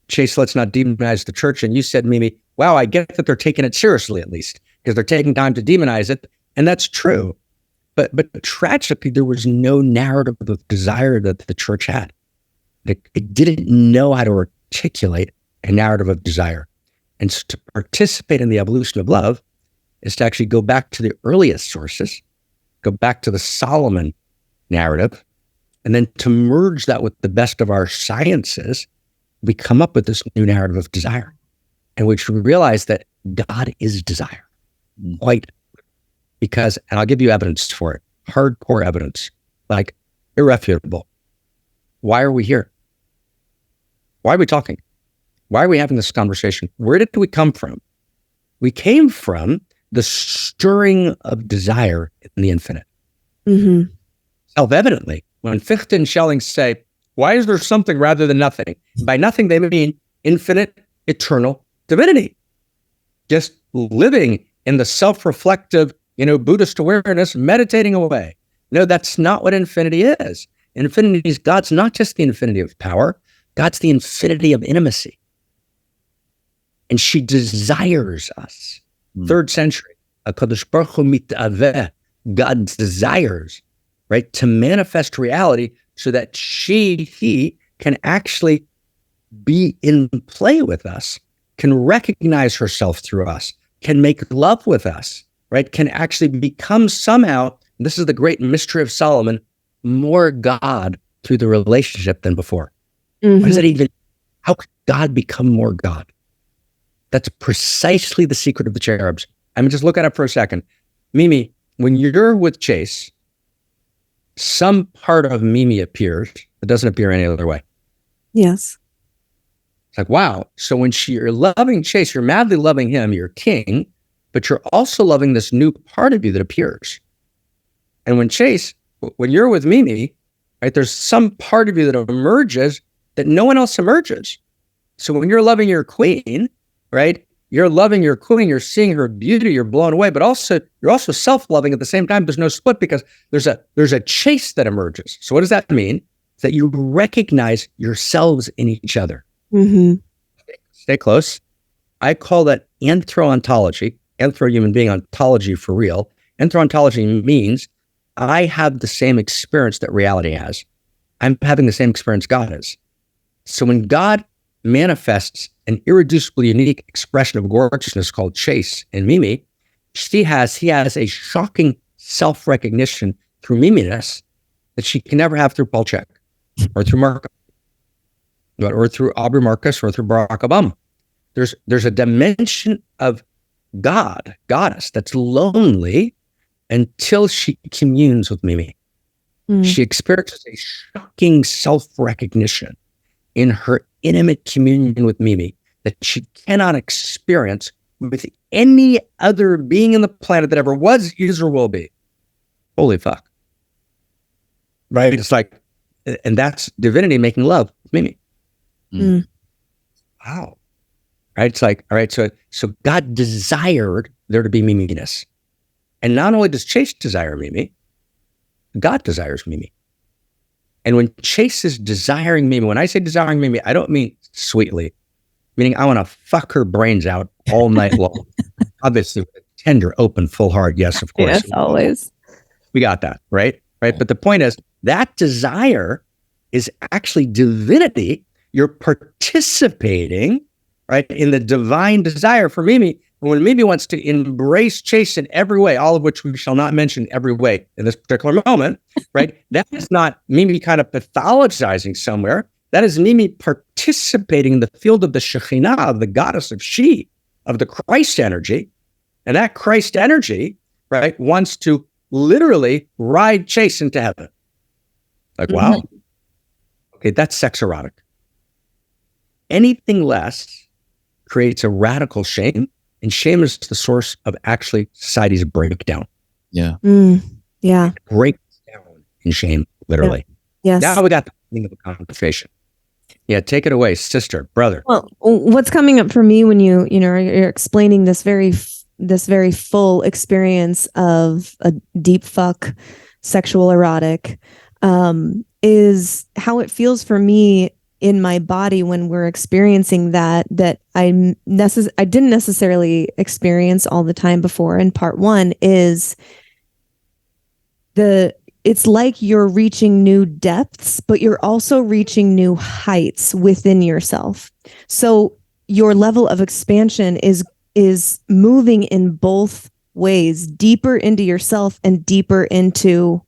A: Chase, let's not demonize the church. And you said, Mimi, wow, I get that they're taking it seriously, at least, because they're taking time to demonize it. And that's true. But tragically, there was no narrative of desire that the church had. It didn't know how to articulate a narrative of desire. And so to participate in the evolution of love is to actually go back to the earliest sources, go back to the Solomon narrative, and then to merge that with the best of our sciences, we come up with this new narrative of desire, in which we realize that God is desire. Because, and I'll give you evidence for it, hardcore evidence, like irrefutable. Why are we here? Why are we talking? Why are we having this conversation? Where did we come from? We came from the stirring of desire in the infinite. Self-evidently, when Fichte and Schelling say, why is there something rather than nothing? By nothing, they mean infinite, eternal divinity. Just living in the self-reflective, Buddhist awareness, meditating away. No, that's not what infinity is. Infinity is God's not just the infinity of power, God's the infinity of intimacy. And she desires us. 3rd century, HaKadosh Baruch Hu mitaveh, God desires, right, to manifest reality so that he can actually be in play with us, can recognize herself through us, can make love with us, right, can actually become somehow, this is the great mystery of Solomon, more God through the relationship than before. What does that even, how could God become more God? That's precisely the secret of the cherubs. I mean, just look at it for a second. Mimi, when you're with Chase, some part of Mimi appears that doesn't appear any other way.
B: Yes.
A: It's like, wow. So when you're loving Chase, you're madly loving him, you're king, but you're also loving this new part of you that appears. And when you're with Mimi, right, there's some part of you that emerges that no one else emerges. So when you're loving your queen, right, you're loving your queen, you're seeing her beauty, you're blown away, but you're also self-loving at the same time. There's no split because there's a Chase that emerges. So what does that mean? It's that you recognize yourselves in each other.
B: Mm-hmm.
A: Stay close. I call that anthro-ontology, anthro-human being, ontology for real. Anthro-ontology means I have the same experience that reality has. I'm having the same experience God is. So when God manifests an irreducibly unique expression of gorgeousness called Chase in Mimi, he has a shocking self-recognition through Miminess that she can never have through Paul Chek or through Mark or through Aubrey Marcus or through Barack Obama. There's a dimension of goddess that's lonely until she communes with Mimi. She experiences a shocking self-recognition in her intimate communion with Mimi that she cannot experience with any other being in the planet that ever was, is, or will be. Holy fuck. Right? It's like, and that's divinity making love with Mimi. Wow. Right? It's like, all right, so God desired there to be Mimi-ness. And not only does Chase desire Mimi, God desires Mimi. And when Chase is desiring Mimi, when I say desiring Mimi, I don't mean sweetly, meaning I want to fuck her brains out all night long. Obviously, with a tender, open, full heart. Yes, of course.
B: Yes, always.
A: We got that, right? Right. But the point is, that desire is actually divinity. You're participating, right, in the divine desire for Mimi. And when Mimi wants to embrace Chase in every way, all of which we shall not mention every way in this particular moment, right? That is not Mimi kind of pathologizing somewhere. That is Mimi participating in the field of the Shekhinah, of the goddess of She, of the Christ energy. And that Christ energy, right, wants to literally ride Chase into heaven. Like, wow. Okay, that's sex erotic. Anything less creates a radical shame. And shame is the source of actually society's breakdown.
C: Yeah.
B: Yeah.
A: Breaks down in shame, literally.
B: Yeah. Yes.
A: Now we got the beginning of a conversation. Yeah, take it away, sister, brother.
B: Well, what's coming up for me when you're explaining this very full experience of a deep fuck sexual erotic is how it feels for me in my body when we're experiencing that I didn't necessarily experience all the time before. And part one is it's like you're reaching new depths, but you're also reaching new heights within yourself. So your level of expansion is moving in both ways, deeper into yourself and deeper into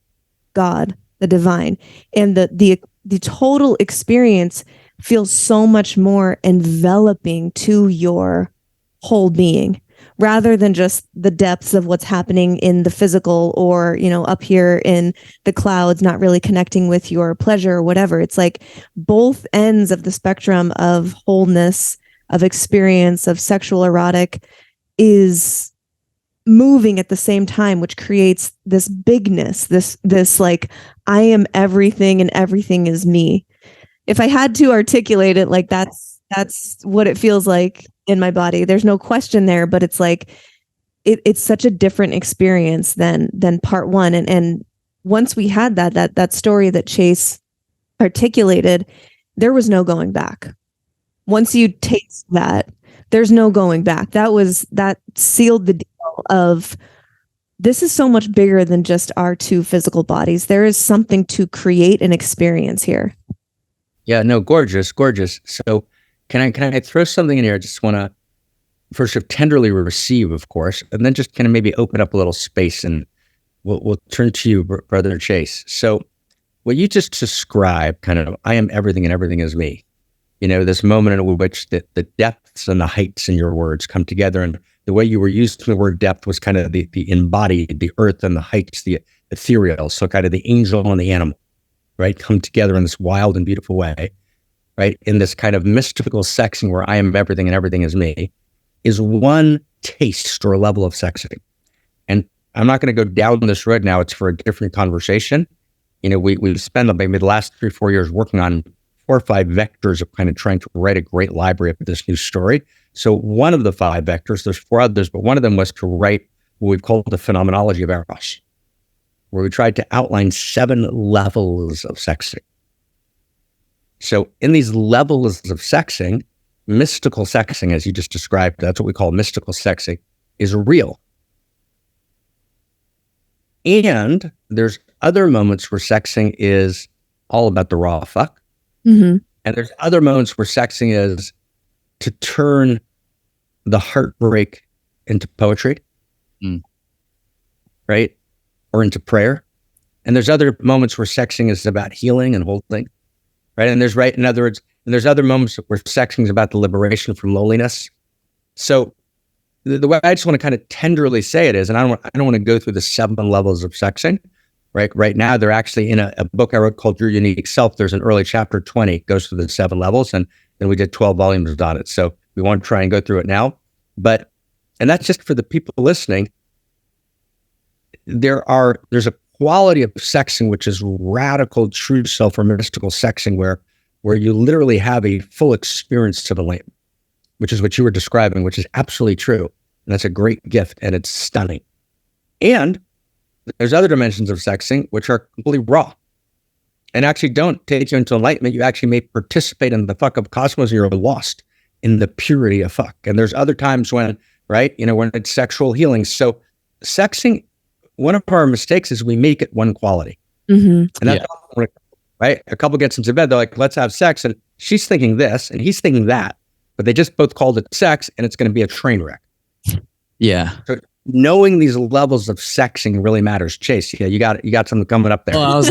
B: God, the divine. And the total experience feels so much more enveloping to your whole being, rather than just the depths of what's happening in the physical or, up here in the clouds, not really connecting with your pleasure or whatever. It's like both ends of the spectrum of wholeness, of experience, of sexual erotic is moving at the same time, which creates this bigness, this like, I am everything and everything is me. If I had to articulate it, like that's what it feels like in my body. There's no question there, but it's like, it's such a different experience than part one. And once we had that story that Chase articulated, there was no going back. Once you taste that, there's no going back. That sealed the deal of, this is so much bigger than just our two physical bodies. There is something to create an experience here.
A: Yeah, no, gorgeous. So can I throw something in here? I just want to first tenderly receive, of course, and then just kind of maybe open up a little space, and we'll turn to you, Brother Chase. So what you just described, kind of, I am everything and everything is me. this moment in which the depths and the heights in your words come together. And the way you were using the word depth was kind of the embodied, the earth and the heights, the ethereal. So kind of the angel and the animal, right, come together in this wild and beautiful way, right? In this kind of mystical sexing where I am everything and everything is me, is one taste or level of sexing. And I'm not going to go down this road now. It's for a different conversation. We've spent maybe the last 3-4 years working on 4 or 5 vectors of kind of trying to write a great library of this new story. So one of the 5 vectors, there's 4 others, but one of them was to write what we've called the phenomenology of Eros, where we tried to outline 7 levels of sexing. So in these levels of sexing, mystical sexing, as you just described, that's what we call mystical sexing, is real. And there's other moments where sexing is all about the raw fuck.
B: Mm-hmm.
A: And there's other moments where sexing is to turn the heartbreak into poetry, right? Or into prayer. And there's other moments where sexing is about healing and holding, right? And in other words, and there's other moments where sexing is about the liberation from loneliness. So the way I just want to kind of tenderly say it is, and I don't want to go through the 7 levels of sexing, right? Right now, they're actually in a book I wrote called Your Unique Self. There's an early chapter 20, goes through the 7 levels, and then we did 12 volumes on it. So we won't try and go through it now. And that's just for the people listening. There's a quality of sexing which is radical, true self or mystical sexing, where you literally have a full experience to the limb, which is what you were describing, which is absolutely true. And that's a great gift, and it's stunning. And there's other dimensions of sexing which are completely raw and actually don't take you into enlightenment. You actually may participate in the fuck of cosmos, and you're lost in the purity of fuck. And there's other times when, right, when it's sexual healing. So sexing, one of our mistakes is we make it one quality.
B: Mm-hmm.
A: And that's right. A couple gets into bed, they're like, let's have sex. And she's thinking this and he's thinking that, but they just both called it sex, and it's going to be a train wreck.
C: Yeah.
A: So knowing these levels of sexing really matters. Chase, yeah, you got something coming up there.
C: Well, I was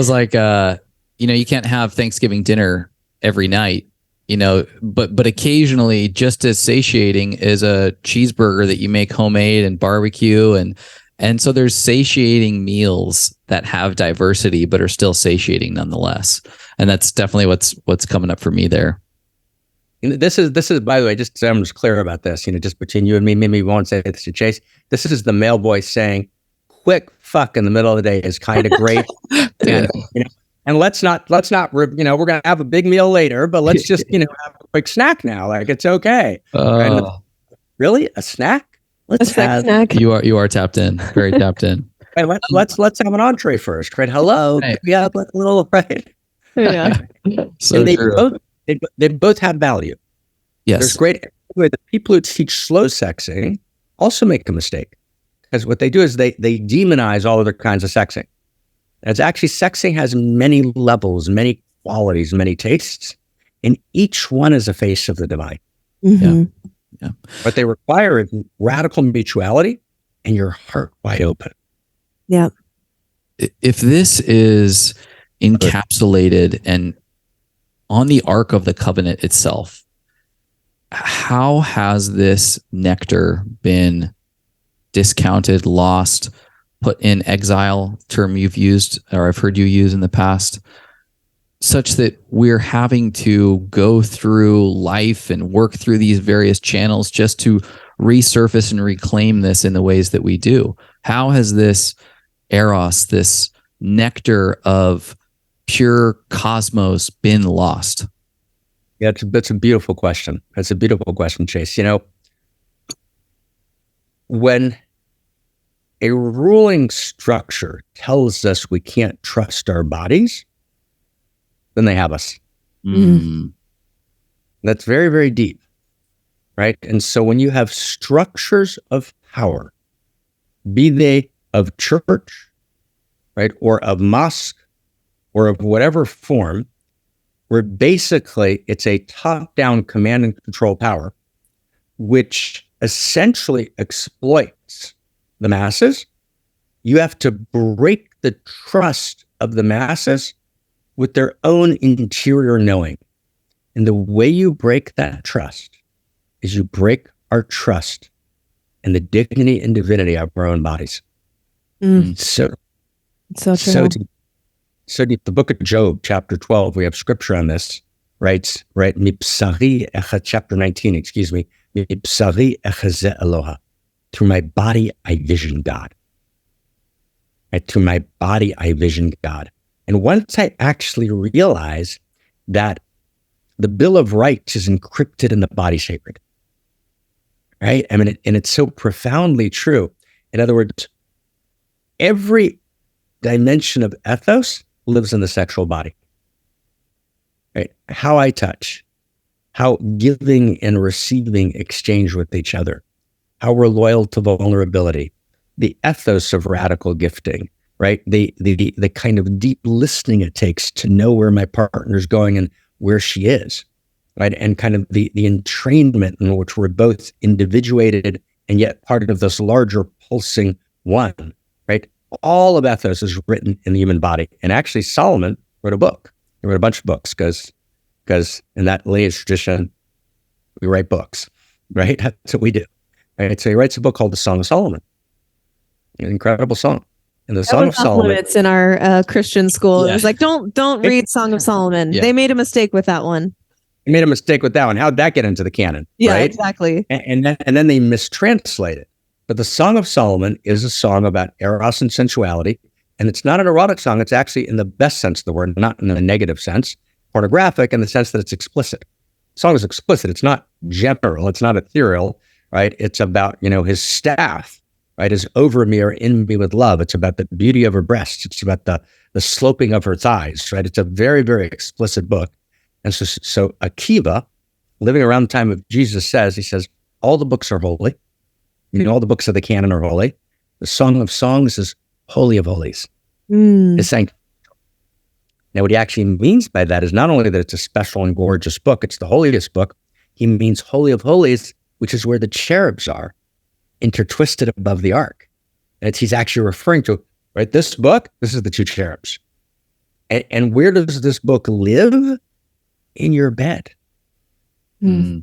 C: like, you can't have Thanksgiving dinner every night, but occasionally, just as satiating is a cheeseburger that you make homemade and barbecue, and so there's satiating meals that have diversity but are still satiating nonetheless. And that's definitely what's coming up for me there.
A: This is, by the way, just so I'm just clear about this, just between you and me, maybe we won't say this to Chase. This is the male voice saying, quick fuck in the middle of the day is kind of great. And let's not, we're going to have a big meal later, but let's just, have a quick snack now. Like, it's okay. Right? Really? A snack? Let's have
B: snack.
C: You are tapped in, very tapped in.
A: Right, let's have an entree first, right? Hello.
C: Right.
A: We have like a little, right?
B: Yeah.
C: So true.
A: They both have value.
C: Yes.
A: There's great. The people who teach slow sexing also make a mistake, because what they do is they demonize all other kinds of sexing. It's actually, sexing has many levels, many qualities, many tastes, and each one is a face of the divine.
B: Mm-hmm.
C: Yeah.
A: What they require is radical mutuality and your heart wide open.
B: Yeah.
C: If this is encapsulated and on the Ark of the Covenant itself, how has this nectar been discounted, lost, put in exile, term you've used, or I've heard you use in the past, such that we're having to go through life and work through these various channels just to resurface and reclaim this in the ways that we do? How has this Eros, this nectar of pure cosmos, been lost?
A: Yeah, that's a beautiful question. That's a beautiful question, Chase. When a ruling structure tells us we can't trust our bodies, then they have us.
C: Mm.
A: That's very, very deep, right? And so when you have structures of power, be they of church, right, or of mosque, or of whatever form, where basically it's a top-down command and control power, which essentially exploits the masses, you have to break the trust of the masses with their own interior knowing. And the way you break that trust is you break our trust in the dignity and divinity of our own bodies. So
B: true.
A: So deep. The book of Job, chapter 12, we have scripture on this, writes, right? Chapter 19, excuse me. Eloha. Through my body, I vision God. Right? Through my body, I vision God. And once I actually realize that the Bill of Rights is encrypted in the body sacred, right? I mean, and it's so profoundly true. In other words, every dimension of ethos lives in the sexual body, right? How I touch, how giving and receiving exchange with each other, how we're loyal to vulnerability, the ethos of radical gifting, right? The kind of deep listening it takes to know where my partner's going and where she is, right? And kind of the entrainment in which we're both individuated and yet part of this larger pulsing one, right? All of ethos is written in the human body. And actually Solomon wrote a book. He wrote a bunch of books because in that lineage tradition, we write books, right? That's what we do. Right? So he writes a book called The Song of Solomon. An incredible song. And the Song of Solomon.
B: It's in our Christian school.
C: Yeah.
B: It was like, don't read Song of Solomon.
C: Yeah.
B: They made a mistake with that one.
A: They made a mistake with that one. How'd that get into the canon?
B: Yeah,
A: right?
B: exactly.
A: And then they mistranslate it. But the Song of Solomon is a song about eros and sensuality. And it's not an erotic song. It's actually in the best sense of the word, not in the negative sense. Pornographic in the sense that it's explicit. The song is explicit. It's not general. It's not ethereal, right? It's about, his staff, right, is over me or in me with love. It's about the beauty of her breasts. It's about the sloping of her thighs, right? It's a very, very explicit book. And so Akiva, living around the time of Jesus, he says, all the books are holy. All the books of the canon are holy. The Song of Songs is Holy of Holies. It's saying, now what he actually means by that is not only that it's a special and gorgeous book, it's the holiest book. He means Holy of Holies, which is where the cherubs are, intertwisted above the ark. And he's actually referring to, right, this book, this is the two cherubs. And where does this book live? In your bed. So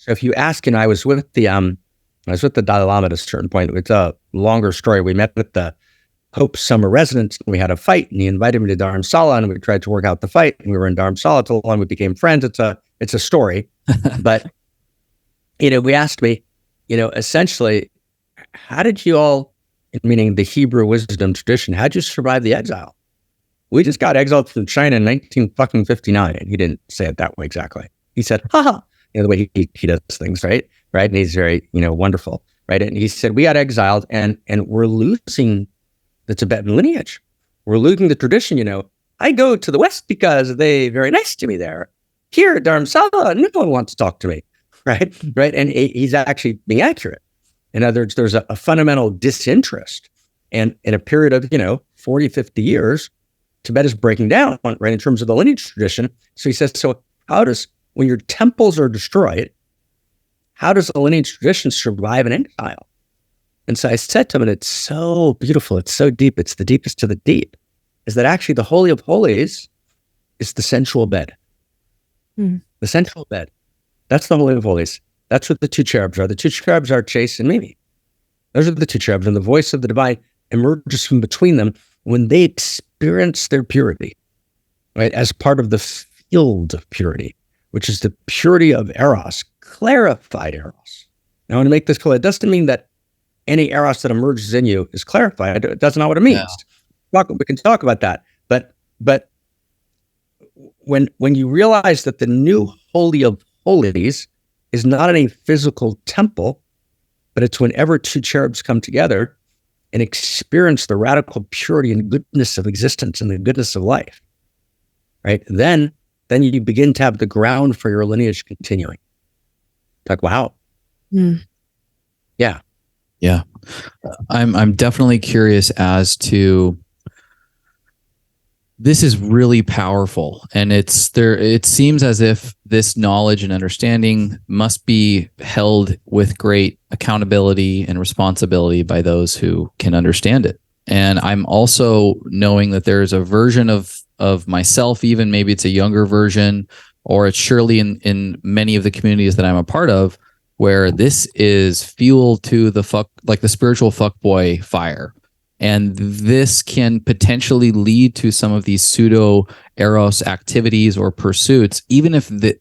A: if you ask, I was with the Dalai Lama at a certain point. It's a longer story. We met at the Pope's summer residence, and we had a fight, and he invited me to Dharamsala, and we tried to work out the fight, and we were in Dharamsala till long we became friends. It's a story. But we asked me, essentially, how did you all, meaning the Hebrew wisdom tradition, how'd you survive the exile? We just got exiled from China in 1959. He didn't say it that way exactly. He said, haha, the way he does things, right? And he's very, wonderful, right? And he said, we got exiled and we're losing the Tibetan lineage. We're losing the tradition, I go to the West because they very nice to me there. Here at Dharamsala, no one wants to talk to me, right? And he's actually being accurate. In other words, there's a fundamental disinterest. And in a period of, 40, 50 years, Tibet is breaking down, right, in terms of the lineage tradition. So he says, so when your temples are destroyed, how does the lineage tradition survive an exile? And so I said to him, and it's so beautiful, it's so deep, it's the deepest of the deep, is that actually the Holy of Holies is the sensual bed. The sensual bed. That's the Holy of Holies. That's what the two cherubs are. The two cherubs are Chase and Mimi. Those are the two cherubs, and the voice of the divine emerges from between them when they experience their purity, right, as part of the field of purity, which is the purity of Eros, clarified Eros. Now, I want to make this clear. It doesn't mean that any Eros that emerges in you is clarified. That's not what it means. Yeah. We can talk about that. But when you realize that the new Holy of Holies is not in a physical temple, but it's whenever two cherubs come together and experience the radical purity and goodness of existence and the goodness of life, right? Then you begin to have the ground for your lineage continuing. Like, wow. Yeah.
C: Yeah. I'm definitely curious as to, this is really powerful, and it seems as if this knowledge and understanding must be held with great accountability and responsibility by those who can understand it. And I'm also knowing that there's a version of myself, even maybe it's a younger version, or it's surely in many of the communities that I'm a part of, where this is fuel to the spiritual fuckboy fire. And this can potentially lead to some of these pseudo eros activities or pursuits, even if the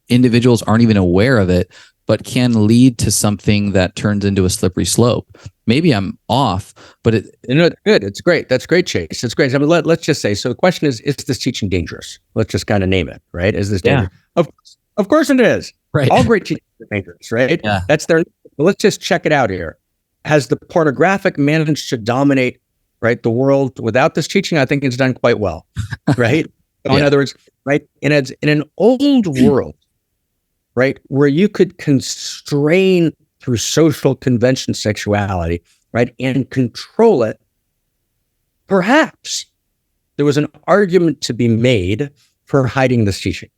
C: individuals aren't even aware of it, but can lead to something that turns into a slippery slope. Maybe I'm off, but
A: good. It's great. That's great, Chase. It's great. I mean, let's just say, so the question is this teaching dangerous? Let's just kind of name it, right? Is this dangerous? Of course it is.
C: Right.
A: All great teaching is dangerous, right?
C: Yeah.
A: But let's just check it out here. Has the pornographic managed to dominate, right, the world without this teaching? I think it's done quite well, right? In other words, right, in an old world, right, where you could constrain through social convention sexuality, right, and control it, perhaps there was an argument to be made for hiding this teaching.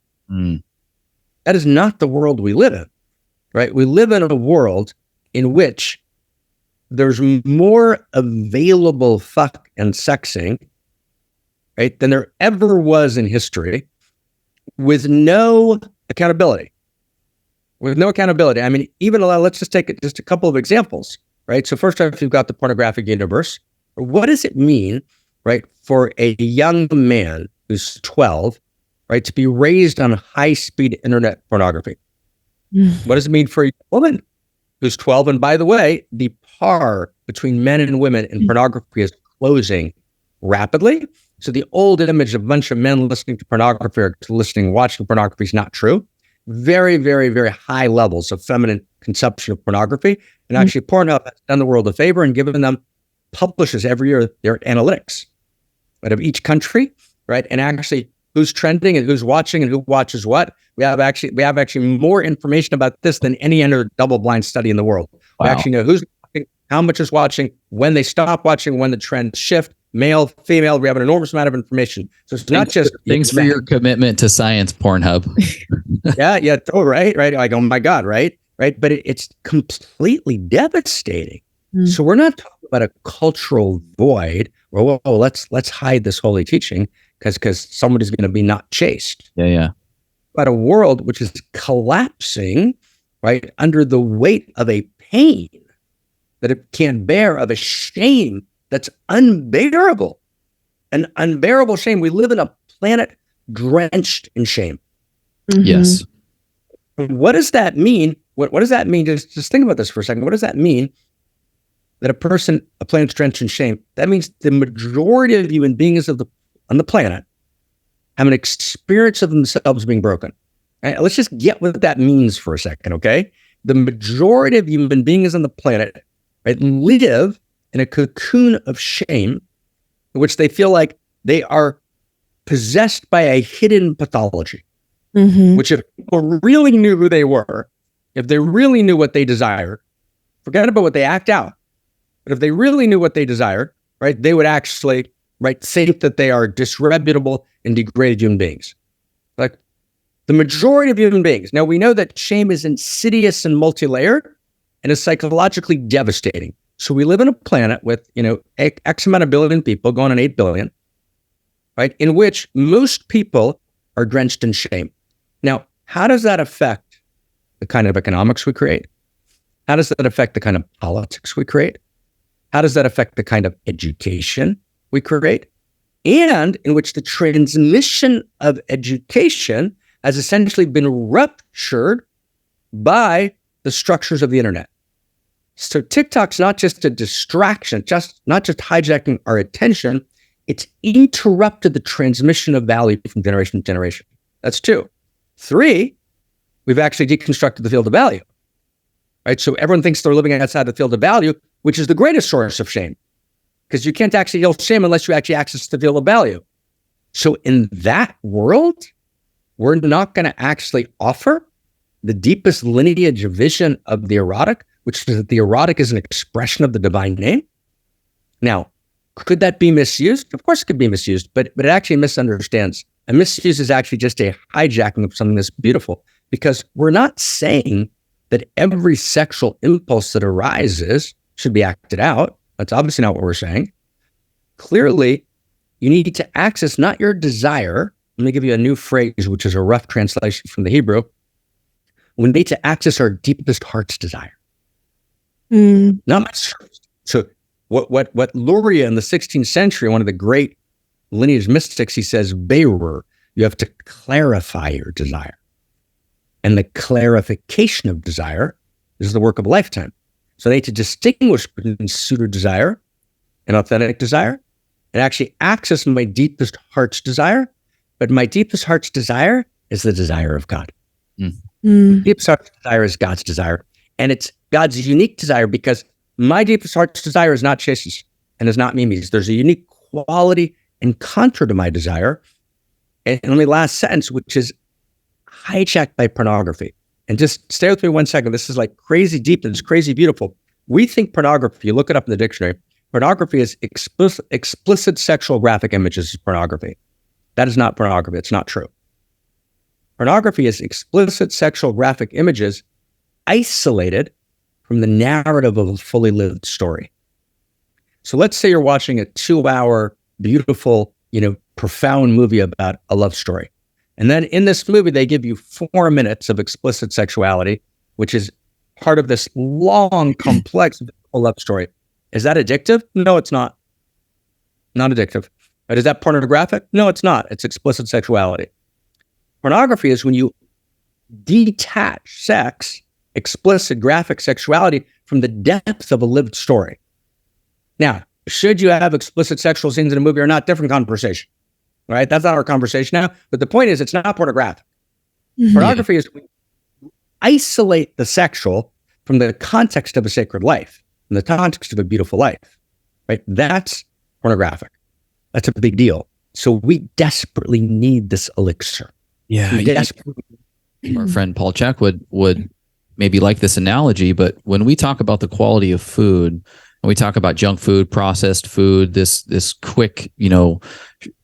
A: That is not the world we live in, right? We live in a world in which there's more available fuck and sexing, right, than there ever was in history, with no accountability. With no accountability. I mean, even let's just take just a couple of examples, right? So first off, you've got the pornographic universe. What does it mean, right, for a young man who's 12, right, to be raised on high-speed internet pornography? What does it mean for a woman who's 12? And by the way, the par between men and women in pornography is closing rapidly. So the old image of a bunch of men listening to pornography or watching pornography is not true. Very, very, very high levels of feminine consumption of pornography. And actually, Pornhub has done the world a favor and given them, publishes every year their analytics, right, of each country, right? And actually who's trending and who's watching and who watches what. We have actually more information about this than any other double-blind study in the world. Wow. We actually know who's watching, how much is watching, when they stop watching, when the trends shift, male, female. We have an enormous amount of information. So it's not just
C: thanks for your commitment to science, Pornhub.
A: yeah. Oh, right. Like, oh my God, right. But it's completely devastating. So we're not talking about a cultural void where, let's hide this holy teaching because somebody's going to be not chaste.
C: Yeah.
A: But a world which is collapsing, right, under the weight of a pain that it can't bear, of a shame that's unbearable, an unbearable shame. We live in a planet drenched in shame.
C: Yes.
A: What does that mean? What does that mean? Just think about this for a second. What does that mean? That a planet's drenched in shame. That means the majority of human beings on the planet have an experience of themselves being broken. Right? Let's just get what that means for a second, okay? The majority of human beings on the planet, right, live in a cocoon of shame, in which they feel like they are possessed by a hidden pathology. Which, if people really knew who they were, if they really knew what they desire, forget about what they act out. But if they really knew what they desire, right, they would actually, right, think that they are disreputable and degraded human beings. Like the majority of human beings. Now, we know that shame is insidious and multi-layered and is psychologically devastating. So we live in a planet with, X amount of billion people, going on 8 billion, right, in which most people are drenched in shame. Now, how does that affect the kind of economics we create? How does that affect the kind of politics we create? How does that affect the kind of education we create? And in which the transmission of education has essentially been ruptured by the structures of the internet. So TikTok's not just a distraction, not just hijacking our attention, it's interrupted the transmission of value from generation to generation. That's 2. 3, we've actually deconstructed the field of value, right? So everyone thinks they're living outside the field of value, which is the greatest source of shame, because you can't actually heal shame unless you actually access the field of value. So in that world, we're not going to actually offer the deepest lineage of vision of the erotic, which is that the erotic is an expression of the divine name. Now, could that be misused? Of course it could be misused, but it actually misunderstands. And misuse is actually just a hijacking of something that's beautiful, because we're not saying that every sexual impulse that arises should be acted out. That's obviously not what we're saying. Clearly, you need to access not your desire, let me give you a new phrase, which is a rough translation from the Hebrew. We need to access our deepest heart's desire. Not much. So what Luria in the 16th century, one of the great lineage mystics, he says, Beirur, you have to clarify your desire. And the clarification of desire is the work of a lifetime. So they need to distinguish between pseudo desire and authentic desire, and actually access my deepest heart's desire. But my deepest heart's desire is the desire of God. Deepest heart's desire is God's desire. And it's God's unique desire, because my deepest heart's desire is not Chase's and is not Mimi's. There's a unique quality and contour to my desire. And only last sentence, which is hijacked by pornography. And just stay with me 1 second. This is like crazy deep and it's crazy beautiful. We think pornography, you look it up in the dictionary, pornography is explicit sexual graphic images is pornography. That is not pornography. It's not true. Pornography is explicit sexual graphic images isolated from the narrative of a fully lived story. So let's say you're watching a 2-hour, beautiful, profound movie about a love story. And then in this movie, they give you 4 minutes of explicit sexuality, which is part of this long, complex love story. Is that addictive? No, it's not. Not addictive. But is that pornographic? No, it's not. It's explicit sexuality. Pornography is when you detach sex, explicit graphic sexuality, from the depth of a lived story. Now, should you have explicit sexual scenes in a movie or not? Different conversation, right? That's not our conversation now. But the point is, it's not pornographic. Pornography is when you isolate the sexual from the context of a sacred life, in the context of a beautiful life, right? That's pornographic. That's a big deal. So we desperately need this elixir.
C: Yeah. Our friend Paul Chek would maybe like this analogy, but when we talk about the quality of food, and we talk about junk food, processed food, this quick,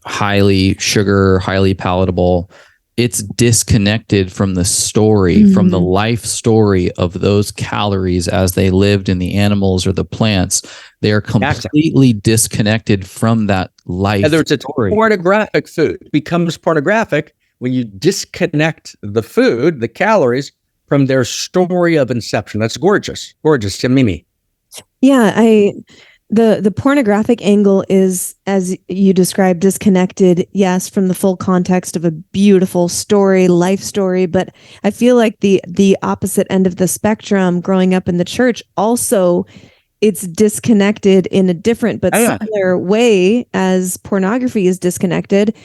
C: highly sugar, highly palatable, it's disconnected from the story, from the life story of those calories as they lived in the animals or the plants. They are completely disconnected from that life. In other words, it's
A: pornographic food becomes pornographic when you disconnect the food, the calories, from their story of inception. That's gorgeous. Gorgeous, Mimi.
B: Yeah, the pornographic angle is, as you described, disconnected, yes, from the full context of a beautiful story, life story. But I feel like the opposite end of the spectrum, growing up in the church, also it's disconnected in a different but similar way as pornography is disconnected.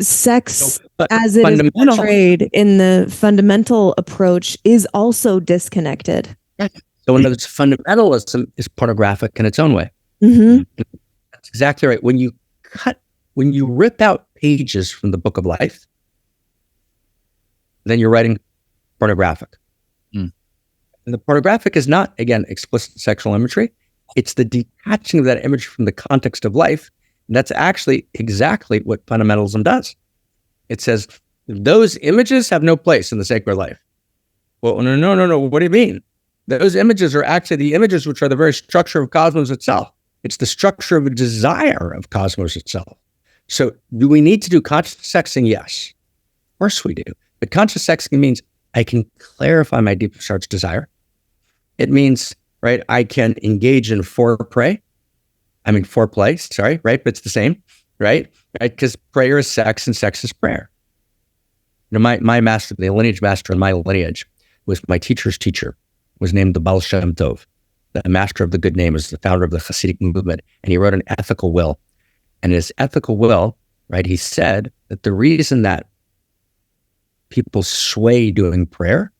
B: Sex, as it is portrayed in the fundamental approach, is also disconnected.
A: So in other words, fundamentalism is pornographic in its own way. That's exactly right. When you rip out pages from the book of life, then you're writing pornographic. And the pornographic is not, again, explicit sexual imagery. It's the detaching of that image from the context of life. And that's actually exactly what fundamentalism does. It says, those images have no place in the sacred life. Well, no. What do you mean? Those images are actually the images which are the very structure of cosmos itself. It's the structure of a desire of cosmos itself. So do we need to do conscious sexing? Yes. Of course we do. But conscious sexing means I can clarify my deepest heart's desire. It means, right, I can engage in foreplay, right? But it's the same, right? Because prayer is sex and sex is prayer. My master, the lineage master in my lineage, was my teacher's teacher, was named the Baal Shem Tov, the master of the good name, is the founder of the Hasidic movement. And he wrote an ethical will. And his ethical will, right, he said that the reason that people sway doing prayer,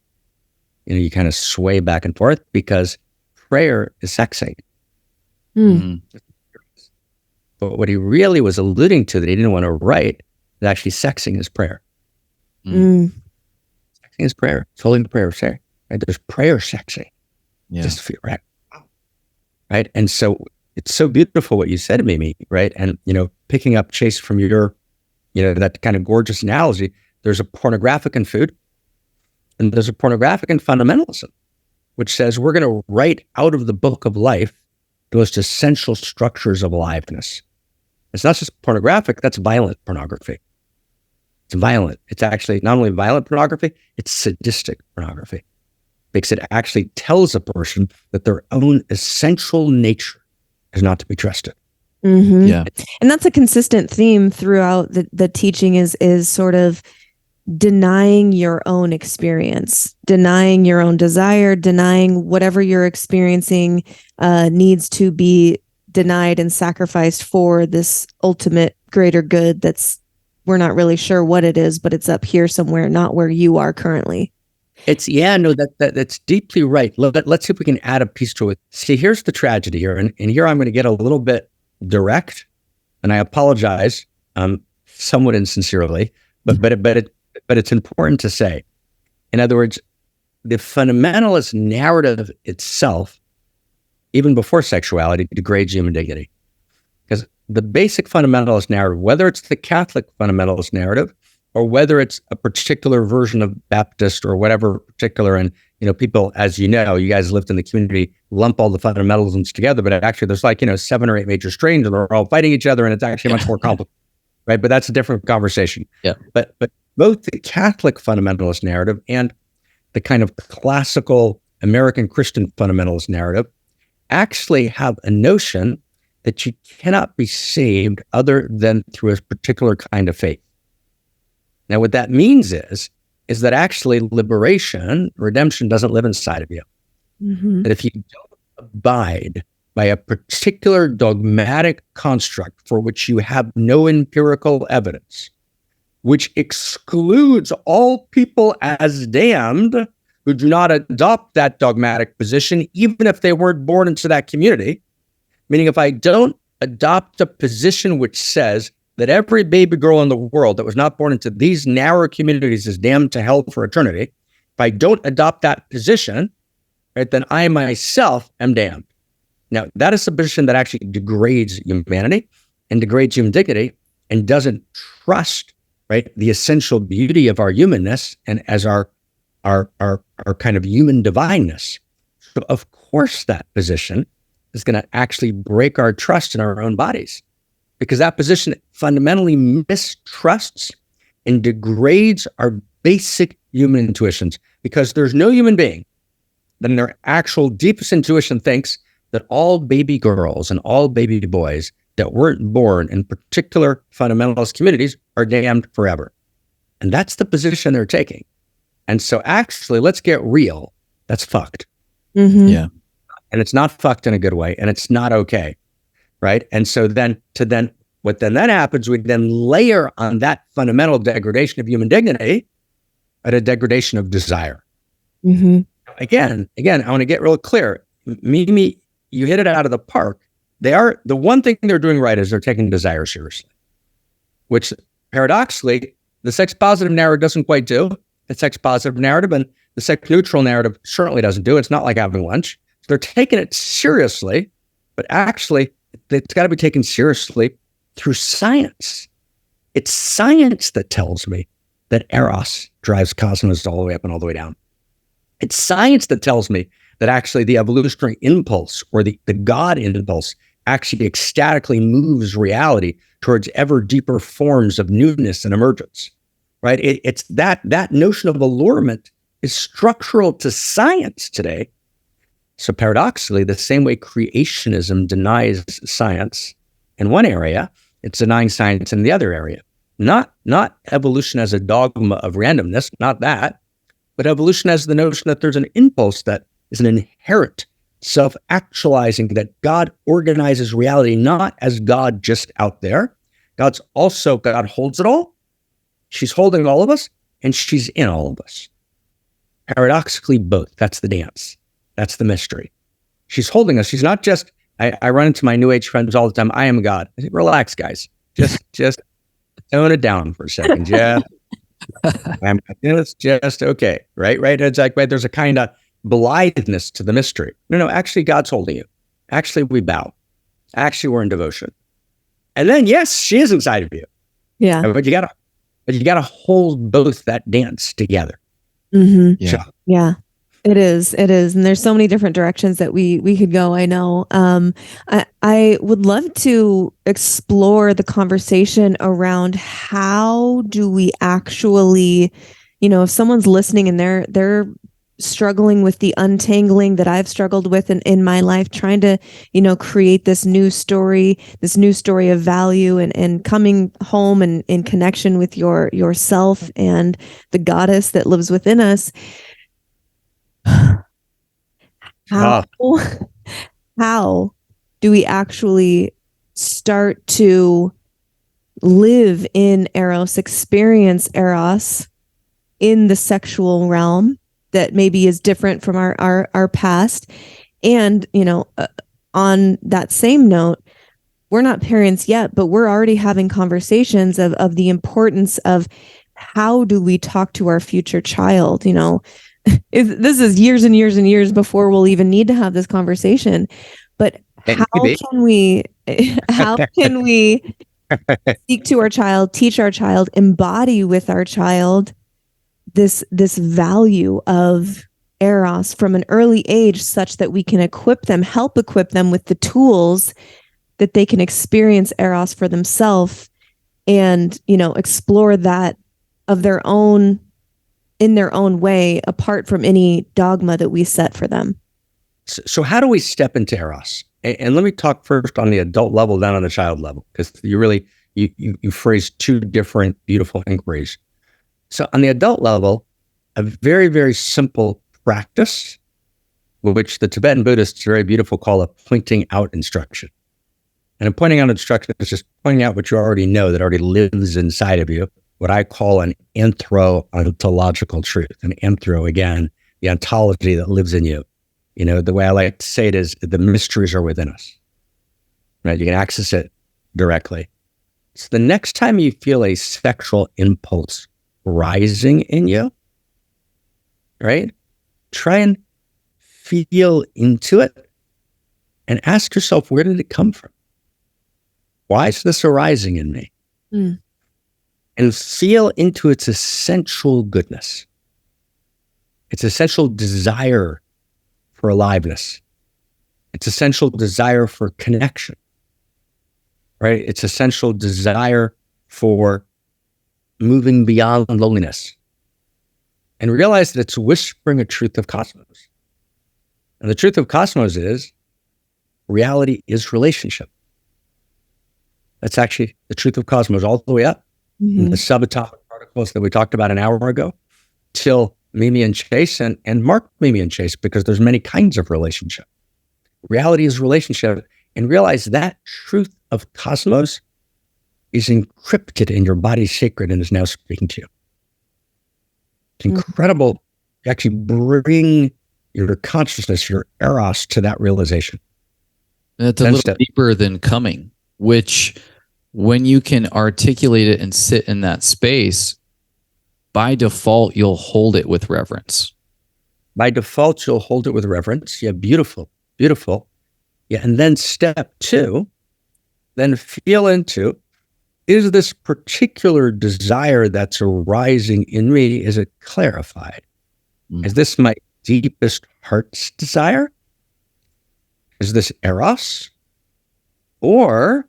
A: you kind of sway back and forth, because prayer is sexing. But what he really was alluding to, that he didn't want to write, is actually sexing is prayer. Sexing is prayer. It's holding the prayer, right? There's prayer sexing. Just feel right. Right. And so it's so beautiful what you said to me, right? And, picking up, Chase, from your, that kind of gorgeous analogy, there's a pornographic in food and there's a pornographic in fundamentalism, which says we're going to write out of the book of life the most essential structures of aliveness. It's not just pornographic, that's violent pornography. violent. It's actually not only violent pornography, it's sadistic pornography, because it actually tells a person that their own essential nature is not to be trusted.
B: Mm-hmm.
C: Yeah.
B: And that's a consistent theme throughout the teaching is sort of denying your own experience, denying your own desire, denying whatever you're experiencing needs to be denied and sacrificed for this ultimate greater good we're not really sure what it is, but it's up here somewhere, not where you are currently.
A: That's deeply right. Let's see if we can add a piece to it. See, here's the tragedy here, and here I'm going to get a little bit direct, and I apologize somewhat insincerely, but it's important to say. In other words, the fundamentalist narrative itself, even before sexuality, degrades human dignity. Because the basic fundamentalist narrative, whether it's the Catholic fundamentalist narrative, or whether it's a particular version of Baptist or whatever particular, and people, as you guys lived in the community, lump all the fundamentalisms together, but actually there's 7 or 8 major strains, and they're all fighting each other, and it's actually much more complicated, right? But that's a different conversation.
C: Yeah.
A: But both the Catholic fundamentalist narrative and the kind of classical American Christian fundamentalist narrative actually have a notion that you cannot be saved other than through a particular kind of faith. Now, what that means is that actually liberation, redemption, doesn't live inside of you.
B: Mm-hmm.
A: That if you don't abide by a particular dogmatic construct for which you have no empirical evidence, which excludes all people as damned who do not adopt that dogmatic position, even if they weren't born into that community, meaning if I don't adopt a position which says that every baby girl in the world that was not born into these narrow communities is damned to hell for eternity, if I don't adopt that position, right, then I myself am damned. Now, that is a position that actually degrades humanity and degrades human dignity and doesn't trust, right, the essential beauty of our humanness and as our kind of human divineness. So, of course, that position is going to actually break our trust in our own bodies, because that position fundamentally mistrusts and degrades our basic human intuitions, because there's no human being that in their actual deepest intuition thinks that all baby girls and all baby boys that weren't born in particular fundamentalist communities are damned forever. And that's the position they're taking. And so actually, let's get real. That's fucked.
B: Mm-hmm.
C: Yeah.
A: And it's not fucked in a good way, and it's not okay. Right. And so what then happens, we then layer on that fundamental degradation of human dignity at a degradation of desire.
B: Mm-hmm.
A: Again, I want to get real clear. Mimi, you hit it out of the park. The one thing they're doing right is they're taking desire seriously, which paradoxically, the sex positive narrative doesn't quite do. The sex positive narrative and the sex neutral narrative certainly doesn't do. It's not like having lunch. So they're taking it seriously, but actually, it's got to be taken seriously through science. It's science that tells me that Eros drives Cosmos all the way up and all the way down. It's science that tells me that actually the evolutionary impulse or the God impulse actually ecstatically moves reality towards ever deeper forms of newness and emergence, right? It's that notion of allurement is structural to science today. So paradoxically, the same way creationism denies science in one area, it's denying science in the other area. Not evolution as a dogma of randomness, not that, but evolution as the notion that there's an impulse that is an inherent self-actualizing, that God organizes reality not as God just out there. God holds it all. She's holding all of us, and she's in all of us. Paradoxically, both. That's the dance. That's the mystery. She's holding us. She's not just, I run into my New Age friends all the time. I am God. I say, relax, guys. Just tone it down for a second. It's just okay. Right. It's like, right, there's a kind of blitheness to the mystery. No, actually, God's holding you. Actually, we bow. Actually, we're in devotion. And then, yes, she is inside of you.
B: Yeah.
A: But you gotta hold both that dance together.
B: Mm-hmm.
C: Yeah.
B: Yeah. It is. And there's so many different directions that we could go. I know. I would love to explore the conversation around how do we actually, if someone's listening and they're struggling with the untangling that I've struggled with in my life, trying to, create this new story of value and coming home and in connection with yourself and the goddess that lives within us. How do we actually start to live in Eros, experience Eros in the sexual realm that maybe is different from our past? And, on that same note, we're not parents yet, but we're already having conversations of the importance of how do we talk to our future child, this is years and years and years before we'll even need to have this conversation. But how can we speak to our child, teach our child, embody with our child this value of Eros from an early age, such that we can help equip them with the tools that they can experience Eros for themselves and, explore that of their own, in their own way, apart from any dogma that we set for them.
A: So how do we step into Eros? And let me talk first on the adult level, then on the child level, because you phrased two different beautiful inquiries. So on the adult level, a very, very simple practice, which the Tibetan Buddhists very beautiful call a pointing out instruction. And a pointing out instruction is just pointing out what you already know that already lives inside of you, what I call an anthro-ontological truth. An anthro, again, the ontology that lives in you. The way I like to say it is the mysteries are within us, right? You can access it directly. So the next time you feel a sexual impulse rising in you, right? Try and feel into it and ask yourself, where did it come from? Why is this arising in me? Mm. And feel into its essential goodness, its essential desire for aliveness, its essential desire for connection, right? Its essential desire for moving beyond loneliness, and realize that it's whispering a truth of cosmos. And the truth of cosmos is reality is relationship. That's actually the truth of cosmos all the way up. Mm-hmm. The subatomic particles that we talked about an hour ago, till Mimi and Chase and Mark, Mimi and Chase, because there's many kinds of relationship. Reality is relationship, and realize that truth of cosmos is encrypted in your body's sacred and is now speaking to you. It's incredible. You actually bring your consciousness, your Eros, to that realization.
C: That's a little deeper than coming, which when you can articulate it and sit in that space, by default, you'll hold it with reverence.
A: By default, you'll hold it with reverence. Yeah, beautiful, beautiful. Yeah, and then step two, then feel into, is this particular desire that's arising in me, is it clarified? Is this my deepest heart's desire? Is this Eros? Or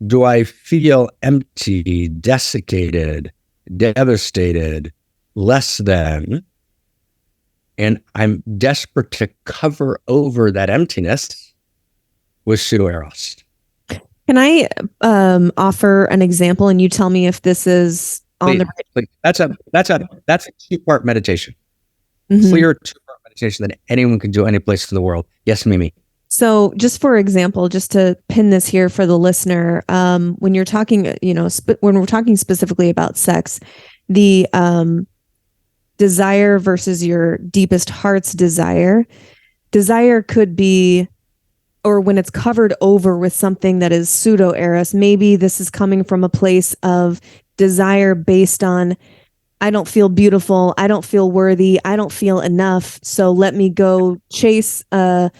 A: do I feel empty, desiccated, devastated, less than, and I'm desperate to cover over that emptiness with pseudo-Eros?
B: Can I offer an example, and you tell me if this is on the right?
A: That's a two-part meditation. Mm-hmm. Clear two-part meditation that anyone can do any place in the world. Yes, Mimi.
B: So just for example, just to pin this here for the listener, when you're talking, when we're talking specifically about sex, the desire versus your deepest heart's desire could be, or when it's covered over with something that is pseudo-Eros, maybe this is coming from a place of desire based on, I don't feel beautiful, I don't feel worthy, I don't feel enough, so let me go chase a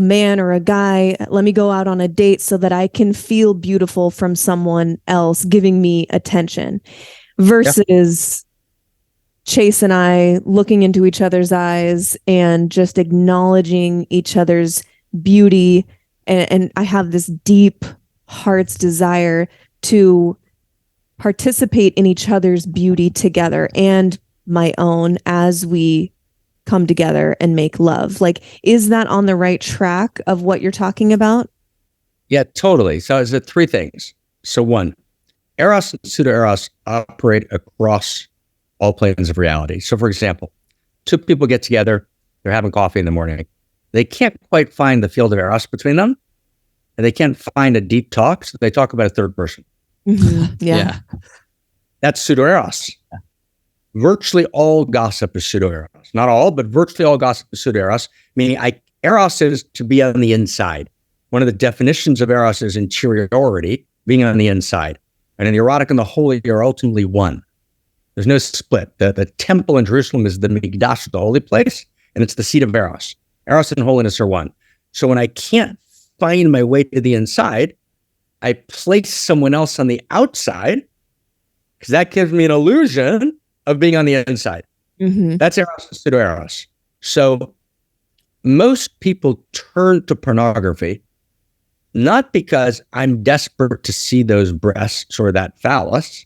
B: man or a guy, let me go out on a date so that I can feel beautiful from someone else giving me attention, versus Chase and I looking into each other's eyes and just acknowledging each other's beauty. And I have this deep heart's desire to participate in each other's beauty together and my own as we come together and make love. Like, is that on the right track of what you're talking about?
A: Yeah, totally. So is it three things? So one, Eros and pseudo-Eros operate across all planes of reality. So for example, two people get together, they're having coffee in the morning. They can't quite find the field of Eros between them, and they can't find a deep talk, so they talk about a third person.
B: Mm-hmm. Yeah.
A: That's pseudo-Eros. Virtually all gossip is pseudo-Eros. Not all, but virtually all gossip is pseudo-Eros, meaning Eros is to be on the inside. One of the definitions of Eros is interiority, being on the inside. And in the erotic and the holy are ultimately one. There's no split. The temple in Jerusalem is the Mikdash, the holy place, and it's the seat of Eros. Eros and holiness are one. So when I can't find my way to the inside, I place someone else on the outside, because that gives me an illusion of being on the inside.
B: Mm-hmm.
A: That's Eros and pseudo-Eros. So most people turn to pornography not because I'm desperate to see those breasts or that phallus.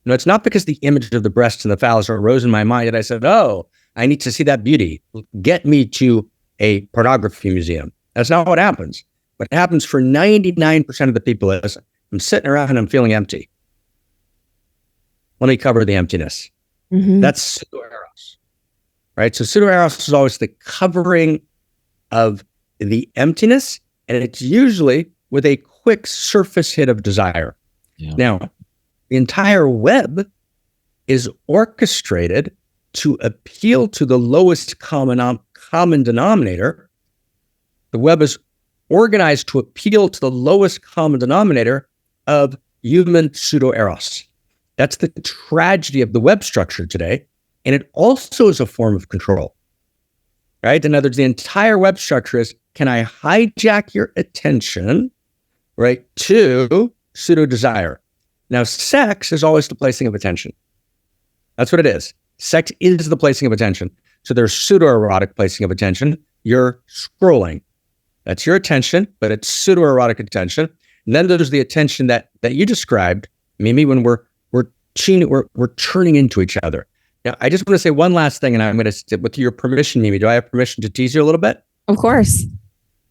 A: No, it's not because the image of the breasts and the phallus arose in my mind that I said, oh, I need to see that beauty. Get me to a pornography museum. That's not what happens. What happens for 99% of the people is I'm sitting around and I'm feeling empty. Let me cover the emptiness.
B: Mm-hmm.
A: That's pseudo-Eros, right? So pseudo-Eros is always the covering of the emptiness, and it's usually with a quick surface hit of desire. Yeah. Now, the entire web is orchestrated to appeal to the lowest common denominator. The web is organized to appeal to the lowest common denominator of human pseudo-Eros. That's the tragedy of the web structure today. And it also is a form of control, right? In other words, the entire web structure is, can I hijack your attention, right, to pseudo-desire? Now, sex is always the placing of attention. That's what it is. Sex is the placing of attention. So there's pseudo-erotic placing of attention. You're scrolling. That's your attention, but it's pseudo-erotic attention. And then there's the attention that you described, Mimi, when we're turning into each other. Now, I just want to say one last thing, and I'm going to, with your permission, Mimi, do I have permission to tease you a little bit?
B: Of course.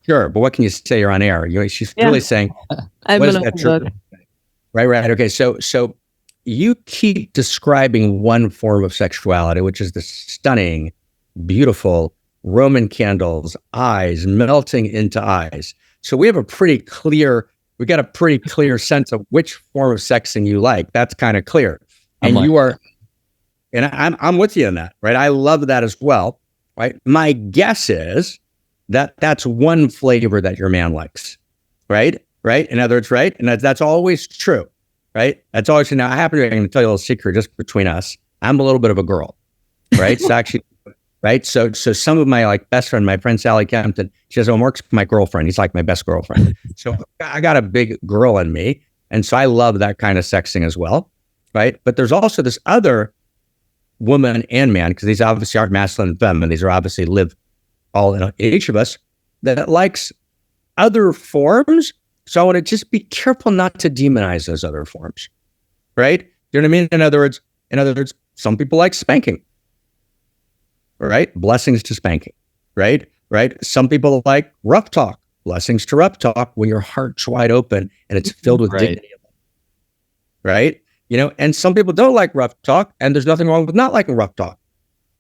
A: Sure, but what can you say? You're on air. She's really saying,
B: I'm
A: what is that true? Right. Okay, so you keep describing one form of sexuality, which is the stunning, beautiful Roman candles, eyes melting into eyes. So we got a pretty clear sense of which form of sexing you like. That's kind of clear. And I'm with you on that, right? I love that as well, right? My guess is that that's one flavor that your man likes, right? In other words, right? And that's always true, right? That's always true. Now, I'm going to tell you a little secret just between us. I'm a little bit of a girl, right? So actually, right? So some of my best friend, my friend Sally Kempton, she says, oh, Mark's my girlfriend. He's like my best girlfriend. So I got a big girl in me. And so I love that kind of sexing as well, right? But there's also this other woman and man, because these obviously aren't masculine and feminine. These are obviously live all in each of us, that likes other forms. So I want to just be careful not to demonize those other forms, right? You know what I mean? In other words, some people like spanking, right? Blessings to spanking, right? Some people like rough talk, blessings to rough talk when your heart's wide open and it's filled with dignity, right? And some people don't like rough talk, and there's nothing wrong with not liking rough talk,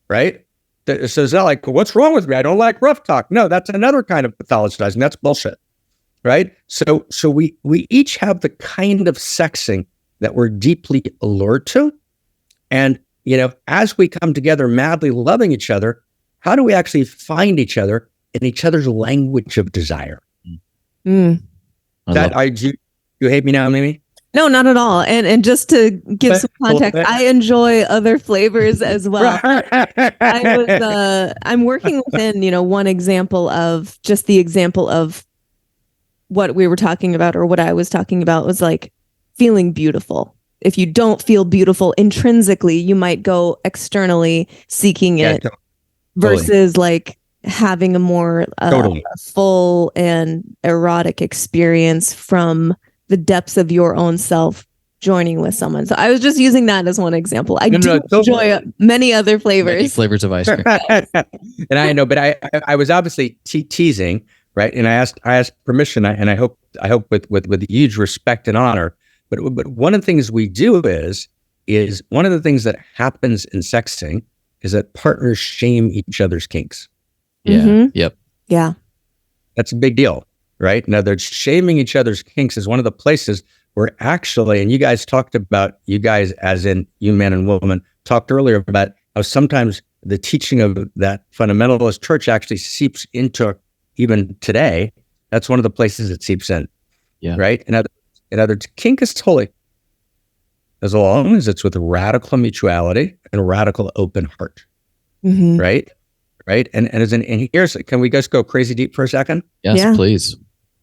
A: right? So it's not like, what's wrong with me? I don't like rough talk. No, that's another kind of pathologizing. That's bullshit, right? So we each have the kind of sexing that we're deeply allured to. And, as we come together madly loving each other, how do we actually find each other in each other's language of desire?
B: Mm.
A: You hate me now, Mimi?
B: No, not at all. And just to give some context, I enjoy other flavors as well. I'm working within, one example of just the example of what we were talking about, or what I was talking about was like feeling beautiful, if you don't feel beautiful intrinsically, you might go externally seeking it versus like having a more full and erotic experience from the depths of your own self joining with someone. So I was just using that as one example. I enjoy many other flavors.
C: Many flavors of ice cream.
A: And I know, but I was obviously teasing, right? And I asked permission, and I hope with huge respect and honor. But one of the things we do is one of the things that happens in sexting is that partners shame each other's kinks.
C: Yeah.
B: Mm-hmm.
C: Yep.
B: Yeah.
A: That's a big deal, right? In other words, shaming each other's kinks is one of the places where actually, and you guys as in you man and woman, talked earlier about how sometimes the teaching of that fundamentalist church actually seeps into, even today, that's one of the places it seeps in.
C: Yeah.
A: Right? In other words, kink is holy as long as it's with radical mutuality and a radical open heart.
B: Mm-hmm.
A: Right? And here's, can we just go crazy deep for a second?
C: Yes, please.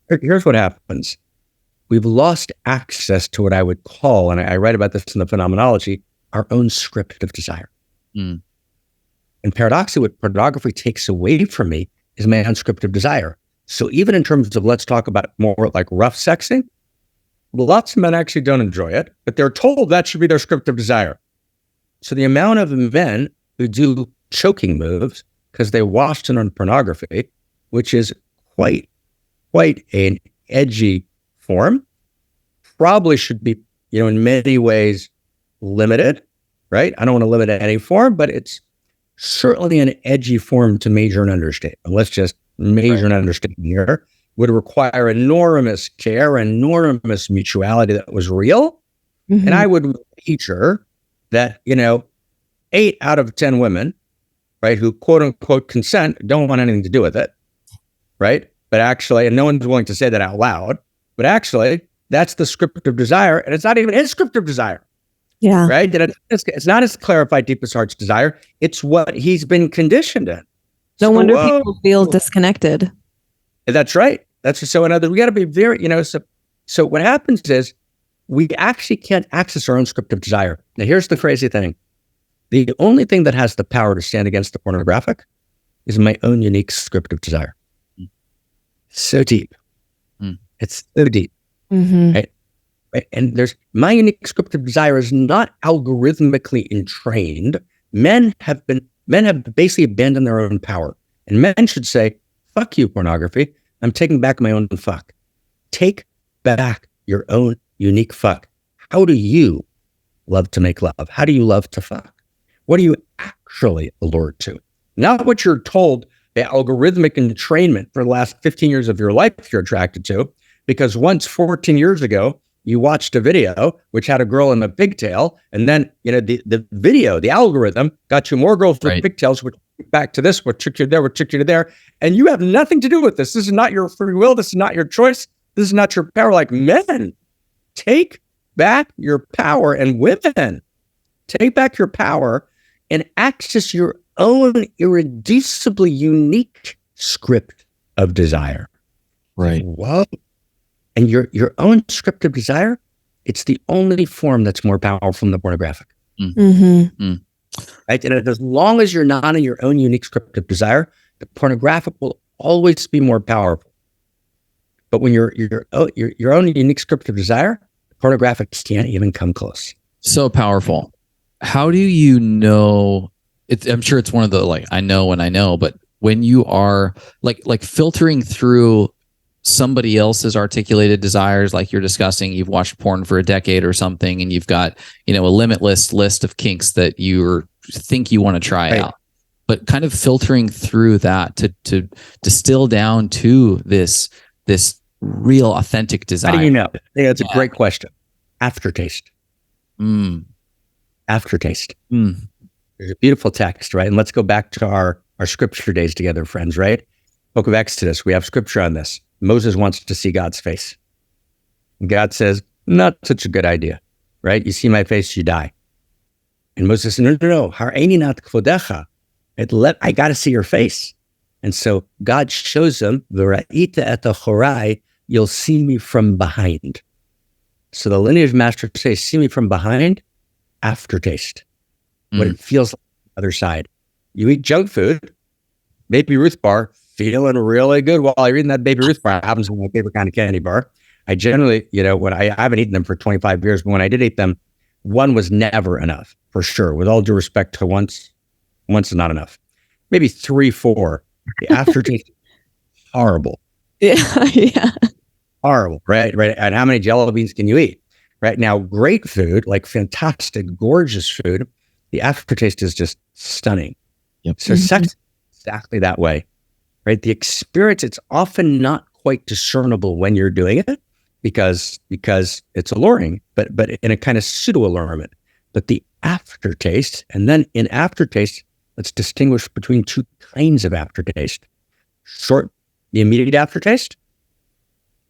A: Here's what happens. We've lost access to what I would call, and I write about this in the Phenomenology, our own script of desire.
C: Mm.
A: And paradoxically, what pornography takes away from me is my own script of desire. So even in terms of, let's talk about more like rough sexing, lots of men actually don't enjoy it, but they're told that should be their script of desire. So the amount of men who do choking moves because they watched it on pornography, which is quite an edgy form, probably should be, in many ways limited, right? I don't want to limit any form, but it's certainly an edgy form to major and understate. Let's just major and understate here. Would require enormous care, enormous mutuality that was real. Mm-hmm. And I would wager that, 8 out of 10 women, right, who quote unquote consent, don't want anything to do with it, right? But actually, and no one's willing to say that out loud, but actually, that's the script of desire, and it's not even his script of desire.
B: Yeah.
A: Right? And it's not his clarified deepest heart's desire. It's what he's been conditioned in.
B: No wonder people feel disconnected.
A: That's right. That's so. We got to be very, So what happens is we actually can't access our own script of desire. Now, here's the crazy thing: the only thing that has the power to stand against the pornographic is my own unique script of desire. Mm. So deep. Mm. It's so deep.
B: Mm-hmm.
A: Right? And my unique script of desire is not algorithmically entrained. Men have basically abandoned their own power. And men should say, fuck you, pornography. I'm taking back my own fuck. Take back your own unique fuck. How do you love to make love? How do you love to fuck? What are you actually allured to? Not what you're told, the algorithmic entrainment for the last 15 years of your life you're attracted to. Because once 14 years ago, you watched a video which had a girl in a pigtail, and then the video, the algorithm got you more girls with pigtails, which back to this, what took you there, what took you to there, and you have nothing to do with this. This is not your free will. This is not your choice. This is not your power. Like, men, take back your power, and women, take back your power and access your own irreducibly unique script of desire.
C: Right.
A: Whoa. And your own script of desire, it's the only form that's more powerful than the pornographic.
B: Mm-hmm.
C: Mm.
A: Right? And as long as you're not in your own unique script of desire, the pornographic will always be more powerful. But when your own unique script of desire, the pornographic can't even come close.
C: So powerful. How do you know? I'm sure it's one of the I know when I know, but when you are like filtering through somebody else's articulated desires, like you're discussing, you've watched porn for a decade or something, and you've got, a limitless list of kinks that you think you want to try out, but kind of filtering through that to distill down to this real authentic desire.
A: How do you know? Yeah, it's a great question. Aftertaste. Aftertaste. There's a beautiful text, right? And let's go back to our scripture days together, friends, right? Book of Exodus, we have scripture on this. Moses wants to see God's face. And God says, not such a good idea, right? You see my face, you die. And Moses says, no. Ha'arini nat kvodecha. I got to see your face. And so God shows him, V'ra'ita et achorai, you'll see me from behind. So the lineage master says, see me from behind, aftertaste, what it feels like on the other side. You eat junk food, Baby Ruth bar, feeling really good while you're eating that Baby Ruth bar. It happens with my favorite kind of candy bar. I generally, when I haven't eaten them for 25 years, but when I did eat them, one was never enough, for sure. With all due respect to once is not enough. Maybe 3, 4. The aftertaste, horrible.
B: Yeah.
A: Horrible, right? And how many jello beans can you eat? Right now, great food, like fantastic, gorgeous food, the aftertaste is just stunning.
C: Yep.
A: So sex is exactly that way, right? The experience, it's often not quite discernible when you're doing it because it's alluring, but in a kind of pseudo allurement. But the aftertaste, and then in aftertaste, let's distinguish between two kinds of aftertaste. Short, the immediate aftertaste.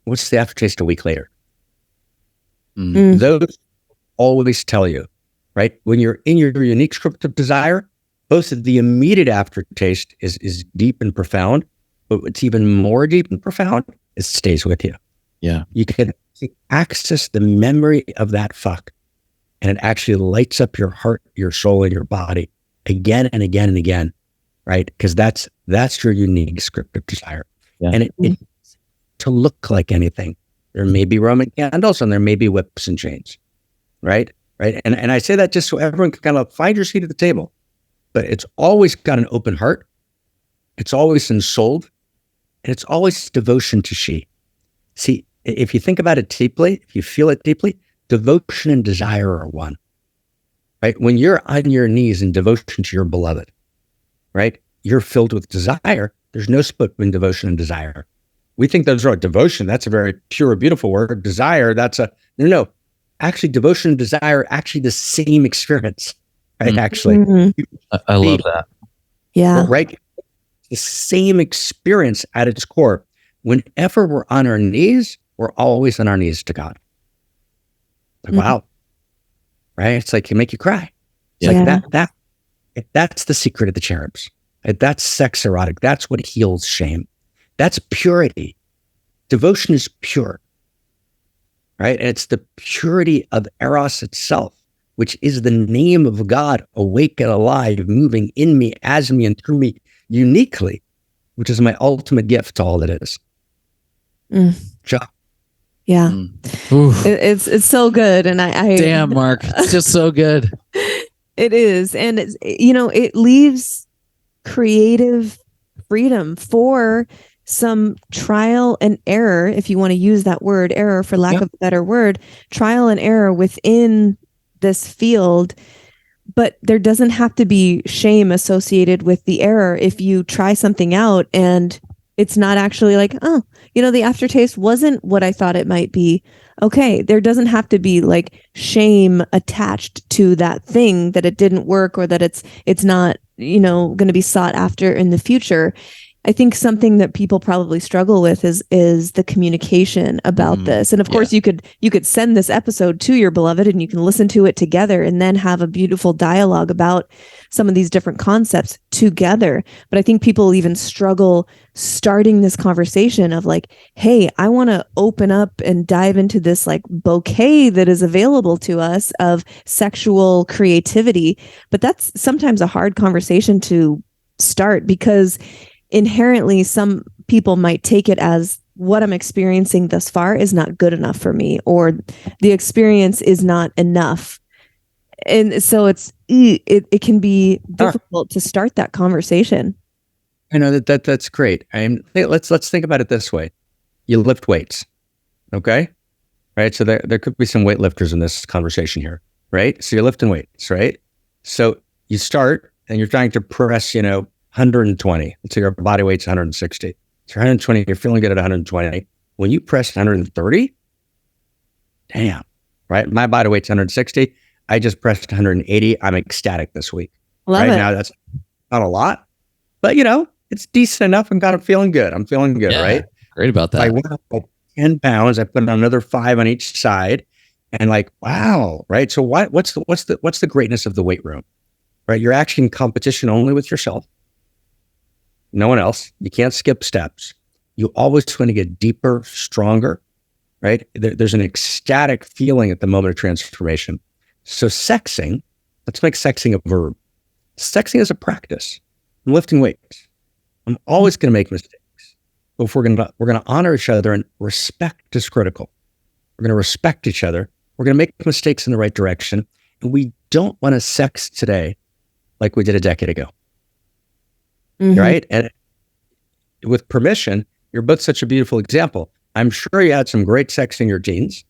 A: What's the aftertaste a week later? Those always tell you, right? When you're in your unique script of desire, both of the immediate aftertaste is deep and profound, but what's even more deep and profound is it stays with you.
C: Yeah.
A: You can access the memory of that fuck, and it actually lights up your heart, your soul, and your body again and again and again, right? Because that's your unique script of desire.
C: Yeah.
A: And it to look like anything. There may be Roman candles and there may be whips and chains, right? And I say that just so everyone can kind of find your seat at the table, but it's always got an open heart. It's always ensouled, and it's always devotion to she. See, if you think about it deeply, if you feel it deeply, devotion and desire are one, right? When you're on your knees in devotion to your beloved, right? You're filled with desire. There's no split between devotion and desire. We think those are devotion. That's a very pure, beautiful word. Desire, no. Actually, devotion and desire, actually the same experience, right? Actually.
C: I love that.
B: Yeah.
A: Right? The same experience at its core. Whenever we're on our knees, we're always on our knees to God. Like, wow. Right? It's like, it make you cry. It's like that's the secret of the cherubs. That's sex erotic. That's what heals shame. That's purity. Devotion is pure, right? And it's the purity of Eros itself, which is the name of God, awake and alive, moving in me, as me, and through me uniquely, which is my ultimate gift to all that is.
B: Yeah. It's so good. And I
C: damn, Mark, it's just so good.
B: It is. And it's, it leaves creative freedom for some trial and error, if you want to use that word, error for lack of a better word, trial and error within this field. But there doesn't have to be shame associated with the error if you try something out and it's not actually like, the aftertaste wasn't what I thought it might be. Okay, there doesn't have to be like shame attached to that thing that it didn't work or that it's not, going to be sought after in the future. I think something that people probably struggle with is the communication about this. And of course, you could send this episode to your beloved and you can listen to it together and then have a beautiful dialogue about some of these different concepts together. But I think people even struggle starting this conversation of like, hey, I want to open up and dive into this like bouquet that is available to us of sexual creativity. But that's sometimes a hard conversation to start because inherently some people might take it as what I'm experiencing thus far is not good enough for me, or the experience is not enough. And so it can be difficult to start that conversation.
A: I know that's great. Let's think about it this way. You lift weights. Okay. Right. So there could be some weightlifters in this conversation here. Right. So you're lifting weights, right? So you start and you're trying to press, 120. So your body weight's 160. So 120, you're feeling good at 120. When you press 130, damn, right? My body weight's 160. I just pressed 180. I'm ecstatic this week.
B: Love it.
A: Now, that's not a lot, but it's decent enough. I'm kind of feeling good. I'm feeling good, right?
C: Great about that.
A: I went up like 10 pounds. I put on another 5 on each side, and like, wow, right? So what's the greatness of the weight room, right? You're actually in competition only with yourself. No one else. You can't skip steps. You always want to get deeper, stronger, right? There's an ecstatic feeling at the moment of transformation. So sexing, let's make sexing a verb. Sexing is a practice. I'm lifting weights. I'm always going to make mistakes. But if we're going to honor each other, and respect is critical. We're going to respect each other. We're going to make mistakes in the right direction. And we don't want to sex today like we did a decade ago. Mm-hmm. Right? And with permission, you're both such a beautiful example. I'm sure you had some great sex in your teens,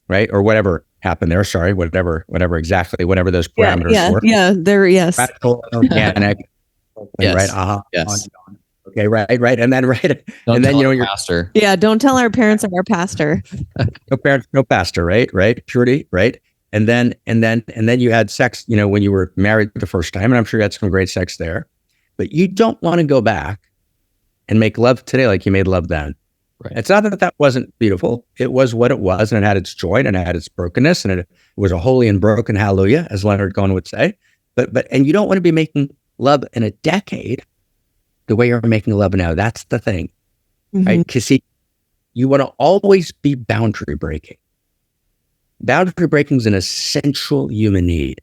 A: right? Or whatever happened there. Sorry, whatever those parameters were.
B: Yeah, there, yes.
A: Radical, organic,
C: yes.
A: Right?
C: Yes.
A: Okay, right. And then,
C: and then, you're pastor.
B: Yeah, don't tell our parents or our pastor.
A: No parents, no pastor, right? Purity, right? And then you had sex, when you were married the first time, and I'm sure you had some great sex there. But you don't want to go back and make love today like you made love then.
C: Right.
A: It's not that wasn't beautiful. It was what it was, and it had its joy, and it had its brokenness, and it was a holy and broken hallelujah, as Leonard Cohen would say. And you don't want to be making love in a decade the way you're making love now. That's the thing, right? Because you want to always be boundary breaking. Boundary breaking is an essential human need.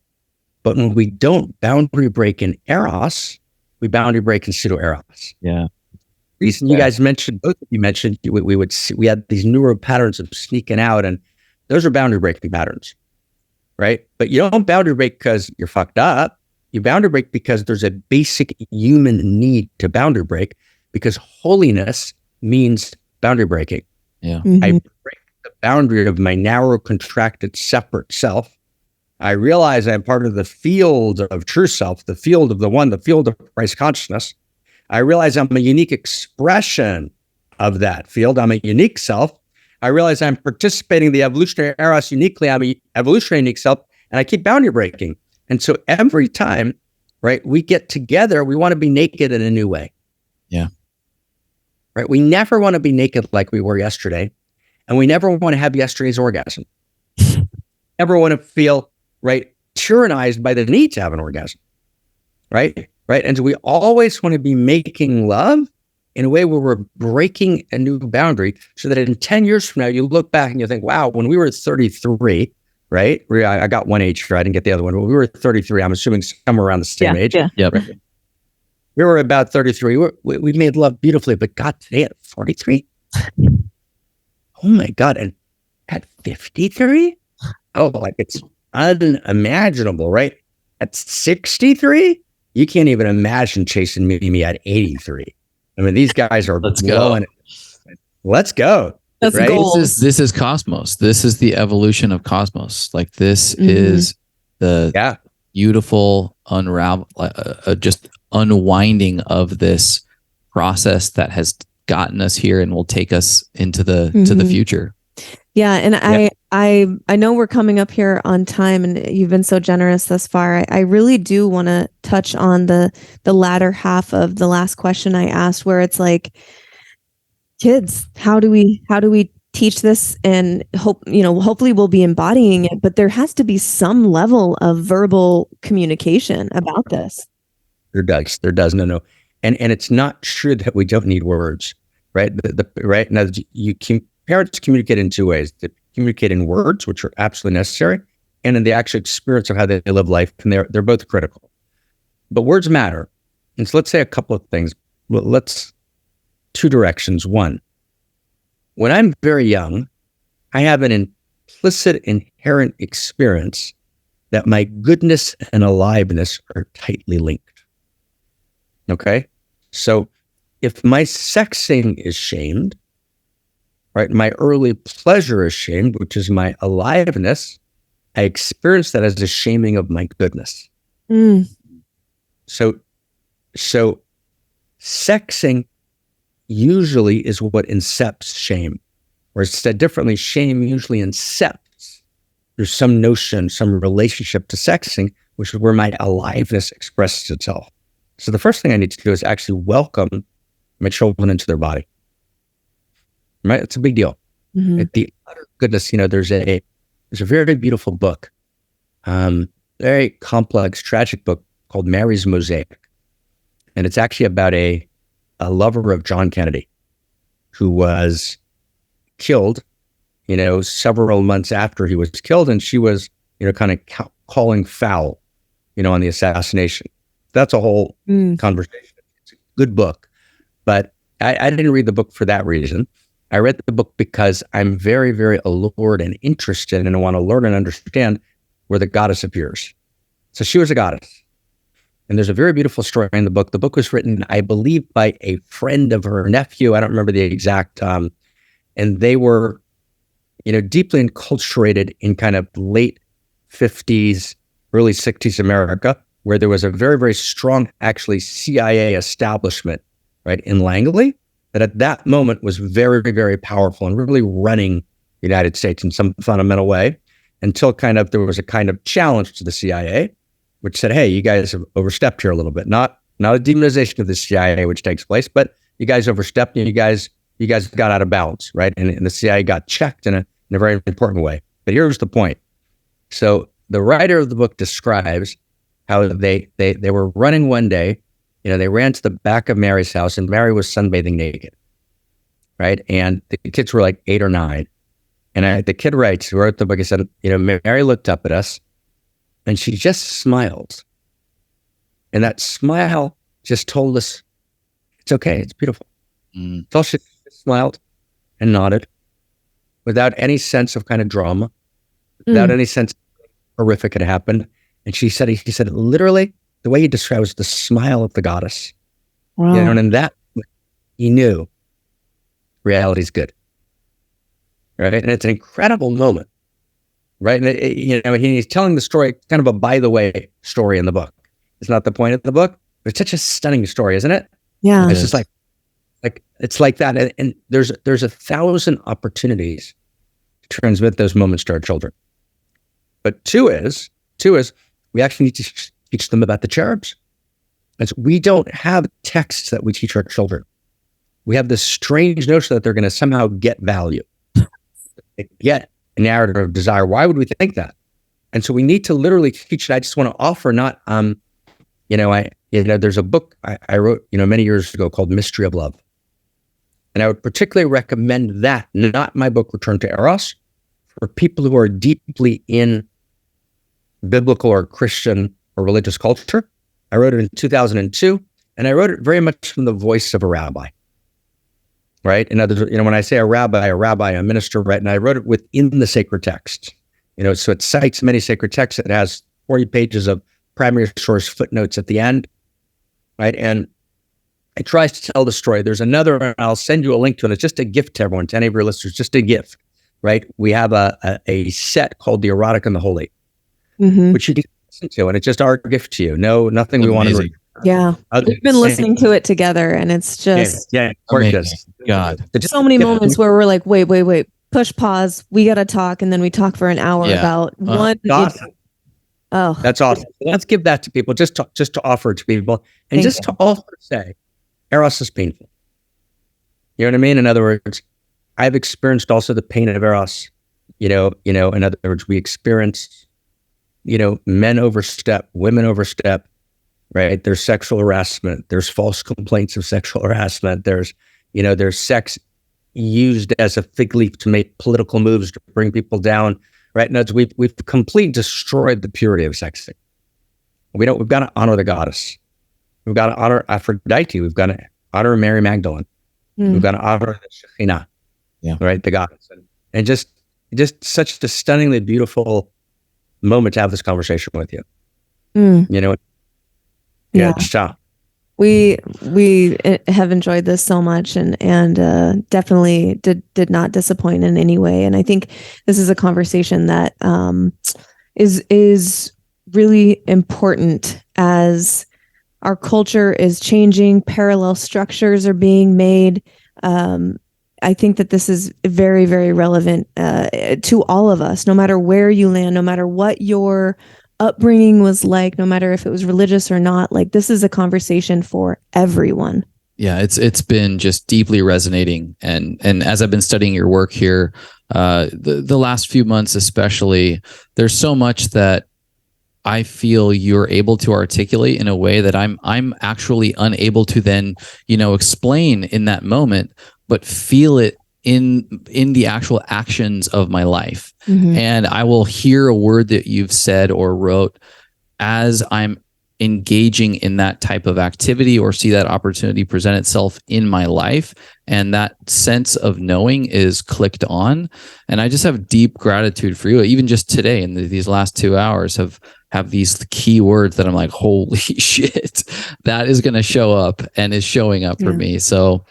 A: But when we don't boundary break in Eros, we boundary break in pseudo-Eros.
C: Yeah.
A: Reason you guys mentioned, both of you mentioned, we had these neural patterns of sneaking out, and those are boundary breaking patterns, right? But you don't boundary break because you're fucked up. You boundary break because there's a basic human need to boundary break, because holiness means boundary breaking.
C: Yeah.
A: I break the boundary of my narrow, contracted, separate self. I realize I'm part of the field of true self, the field of the one, the field of Christ consciousness. I realize I'm a unique expression of that field. I'm a unique self. I realize I'm participating in the evolutionary Eros uniquely. I'm an evolutionary unique self, and I keep boundary breaking. And so every time, right, we get together, we want to be naked in a new way.
C: Yeah.
A: Right? We never want to be naked like we were yesterday, and we never want to have yesterday's orgasm. Never want to feel, right, tyrannized by the need to have an orgasm. Right? And so we always want to be making love in a way where we're breaking a new boundary, so that in 10 years from now, you look back and you think, wow, when we were 33, right? I got one age here. I didn't get the other one. When we were 33, I'm assuming somewhere around the same age.
B: Yeah.
C: Yep.
A: Right? We were about 33. We made love beautifully, but God, today at 43? Oh my God. And at 53? Oh, like it's unimaginable, right? At 63? You can't even imagine chasing me at 83. I mean, these guys are blowing. Let's go.
B: That's
A: right?
C: This is Cosmos. This is the evolution of Cosmos. Like this is the beautiful just unwinding of this process that has gotten us here and will take us into the to the future.
B: Yeah, and I know we're coming up here on time, and you've been so generous thus far. I really do want to touch on the latter half of the last question I asked, where it's like, kids, how do we teach this? And hopefully we'll be embodying it, but there has to be some level of verbal communication about this.
A: There does. No. And it's not true that we don't need words, right? Right now, parents communicate in two ways. They communicate in words, which are absolutely necessary, and in the actual experience of how they live life, and they're both critical. But words matter. And so let's say a couple of things. Well, two directions. One, when I'm very young, I have an implicit, inherent experience that my goodness and aliveness are tightly linked. Okay? So if my sexing is shamed, right, my early pleasure is shamed, which is my aliveness, I experience that as a shaming of my goodness. So sexing usually is what incepts shame. Or said differently, shame usually incepts. There's some notion, some relationship to sexing, which is where my aliveness expresses itself. So the first thing I need to do is actually welcome my children into their body. Right? It's a big deal. The utter goodness, there's a very beautiful book, very complex, tragic book called Mary's Mosaic. And it's actually about a lover of John Kennedy who was killed several months after he was killed, and she was, kind of calling foul, on the assassination. That's a whole conversation. It's a good book, but I didn't read the book for that reason. I read the book because I'm very, very allured and interested, and I want to learn and understand where the goddess appears. So she was a goddess. And there's a very beautiful story in the book. The book was written, I believe, by a friend of her nephew. I don't remember the exact, and they were, deeply enculturated in kind of late 50s, early 60s America, where there was a very, very strong, actually, CIA establishment, right, in Langley, that at that moment was very, very powerful and really running the United States in some fundamental way, until there was a kind of challenge to the CIA, which said, hey, you guys have overstepped here a little bit. Not a demonization of the CIA, which takes place, but you guys overstepped and you guys got out of balance, right? And the CIA got checked in a very important way. But here's the point. So the writer of the book describes how they were running one day. They ran to the back of Mary's house, and Mary was sunbathing naked, right? And the kids were like 8 or 9. And the kid writes, who wrote the book, he said, Mary looked up at us, and she just smiled. And that smile just told us, it's okay, it's beautiful. So she just smiled and nodded without any sense of kind of drama, without any sense of horrific had happened. And he said, literally, the way he described was the smile of the goddess.
B: Wow.
A: And in that, he knew reality's good. Right? And it's an incredible moment. Right. And he's telling the story, kind of a by the way story in the book. It's not the point of the book, but it's such a stunning story, isn't it?
B: Yeah.
A: It's just like it's like that. And there's 1,000 opportunities to transmit those moments to our children. But two is we actually need to teach them about the cherubs. And so we don't have texts that we teach our children. We have this strange notion that they're going to somehow get value, get a narrative of desire. Why would we think that? And so we need to literally teach it. I just want to offer not, there's a book I wrote, many years ago called Mystery of Love. And I would particularly recommend that, not my book, Return to Eros, for people who are deeply in biblical or Christian or religious culture. I wrote it in 2002, and I wrote it very much from the voice of a rabbi. Right? In other words, when I say a rabbi, a minister, right? And I wrote it within the sacred text. So it cites many sacred texts. It has 40 pages of primary source footnotes at the end, right? And it tries to tell the story. There's another, and I'll send you a link to it. It's just a gift to everyone, to any of your listeners, just a gift, right? We have a set called the Erotic and the Holy, which you can listen to, and it's just our gift to you. No, nothing we want to.
B: Yeah. We've been listening to it together, and it's just
A: gorgeous.
C: God.
B: So many moments where we're like, wait, push pause. We got to talk. And then we talk for an hour about one.
A: Awesome.
B: Oh,
A: that's awesome. Let's give that to people, just to offer it to people, and to also say, Eros is painful. You know what I mean? In other words, I've experienced also the pain of Eros. In other words, we experience, men overstep, women overstep. Right. There's sexual harassment. There's false complaints of sexual harassment. There's sex used as a fig leaf to make political moves to bring people down. Right. And we've completely destroyed the purity of sexting. We've got to honor the goddess. We've got to honor Aphrodite. We've got to honor Mary Magdalene. We've got to honor the Shekhinah. Yeah. Right. The goddess. And just such a stunningly beautiful moment to have this conversation with you. Yeah.
B: We have enjoyed this so much, and definitely did not disappoint in any way. And I think this is a conversation that is really important as our culture is changing. Parallel structures are being made. I think that this is very, very relevant to all of us, no matter where you land, no matter what your upbringing was like, no matter if it was religious or not. Like, this is a conversation for everyone.
C: Yeah, it's been just deeply resonating, and as I've been studying your work here, the last few months especially, there's so much that I feel you're able to articulate in a way that I'm actually unable to then explain in that moment, but feel it in the actual actions of my life.
B: Mhm.
C: And I will hear a word that you've said or wrote as I'm engaging in that type of activity or see that opportunity present itself in my life. And that sense of knowing is clicked on. And I just have deep gratitude for you. Even just today in these last 2 hours have these key words that I'm like, holy shit, that is going to show up and is showing up for me. So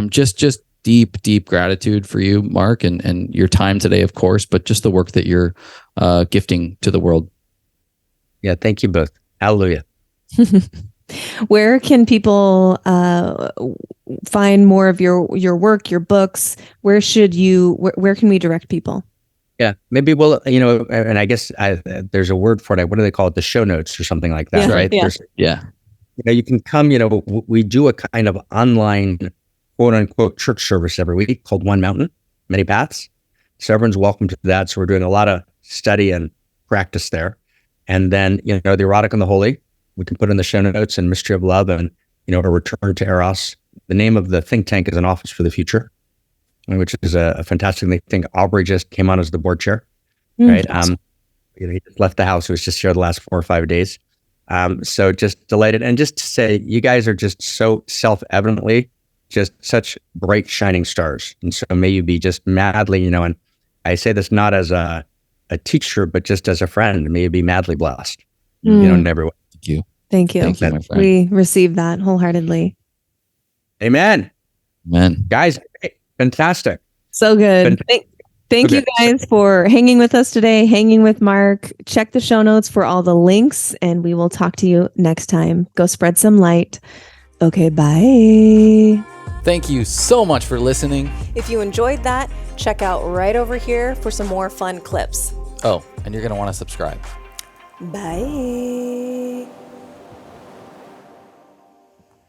C: just deep gratitude for you, Marc, and your time today, of course, but just the work that you're gifting to the world.
A: Yeah, thank you both. Hallelujah.
B: Where can people find more of your work, your books? Where can we direct people?
A: Yeah, maybe we'll, and I guess there's a word for it. What do they call it? The show notes or something like that, right?
B: Yeah.
A: You can come, we do a kind of online, quote unquote, church service every week called One Mountain, Many Paths. So everyone's welcome to that. So we're doing a lot of study and practice there. And then, the Erotic and the Holy, we can put in the show notes, and Mystery of Love, and, a return to Eros. The name of the think tank is An Office for the Future, which is a fantastic thing. Aubrey just came on as the board chair, right?
B: Awesome.
A: He just left the house. He was just here the last 4 or 5 days. So just delighted. And just to say, you guys are just so self-evidently just such bright, shining stars. And so may you be just madly, and I say this not as a teacher, but just as a friend, may you be madly blessed, in every way.
C: Thank you.
B: Thank you.
C: Thank you, my friend.
B: We receive that wholeheartedly.
A: Amen.
C: Amen.
A: Guys, fantastic.
B: So good. Thank you guys for hanging with us today, hanging with Marc. Check the show notes for all the links, and we will talk to you next time. Go spread some light. Okay, bye.
C: Thank you so much for listening.
D: If you enjoyed that, check out right over here for some more fun clips.
C: Oh, and you're going to want to subscribe.
D: Bye.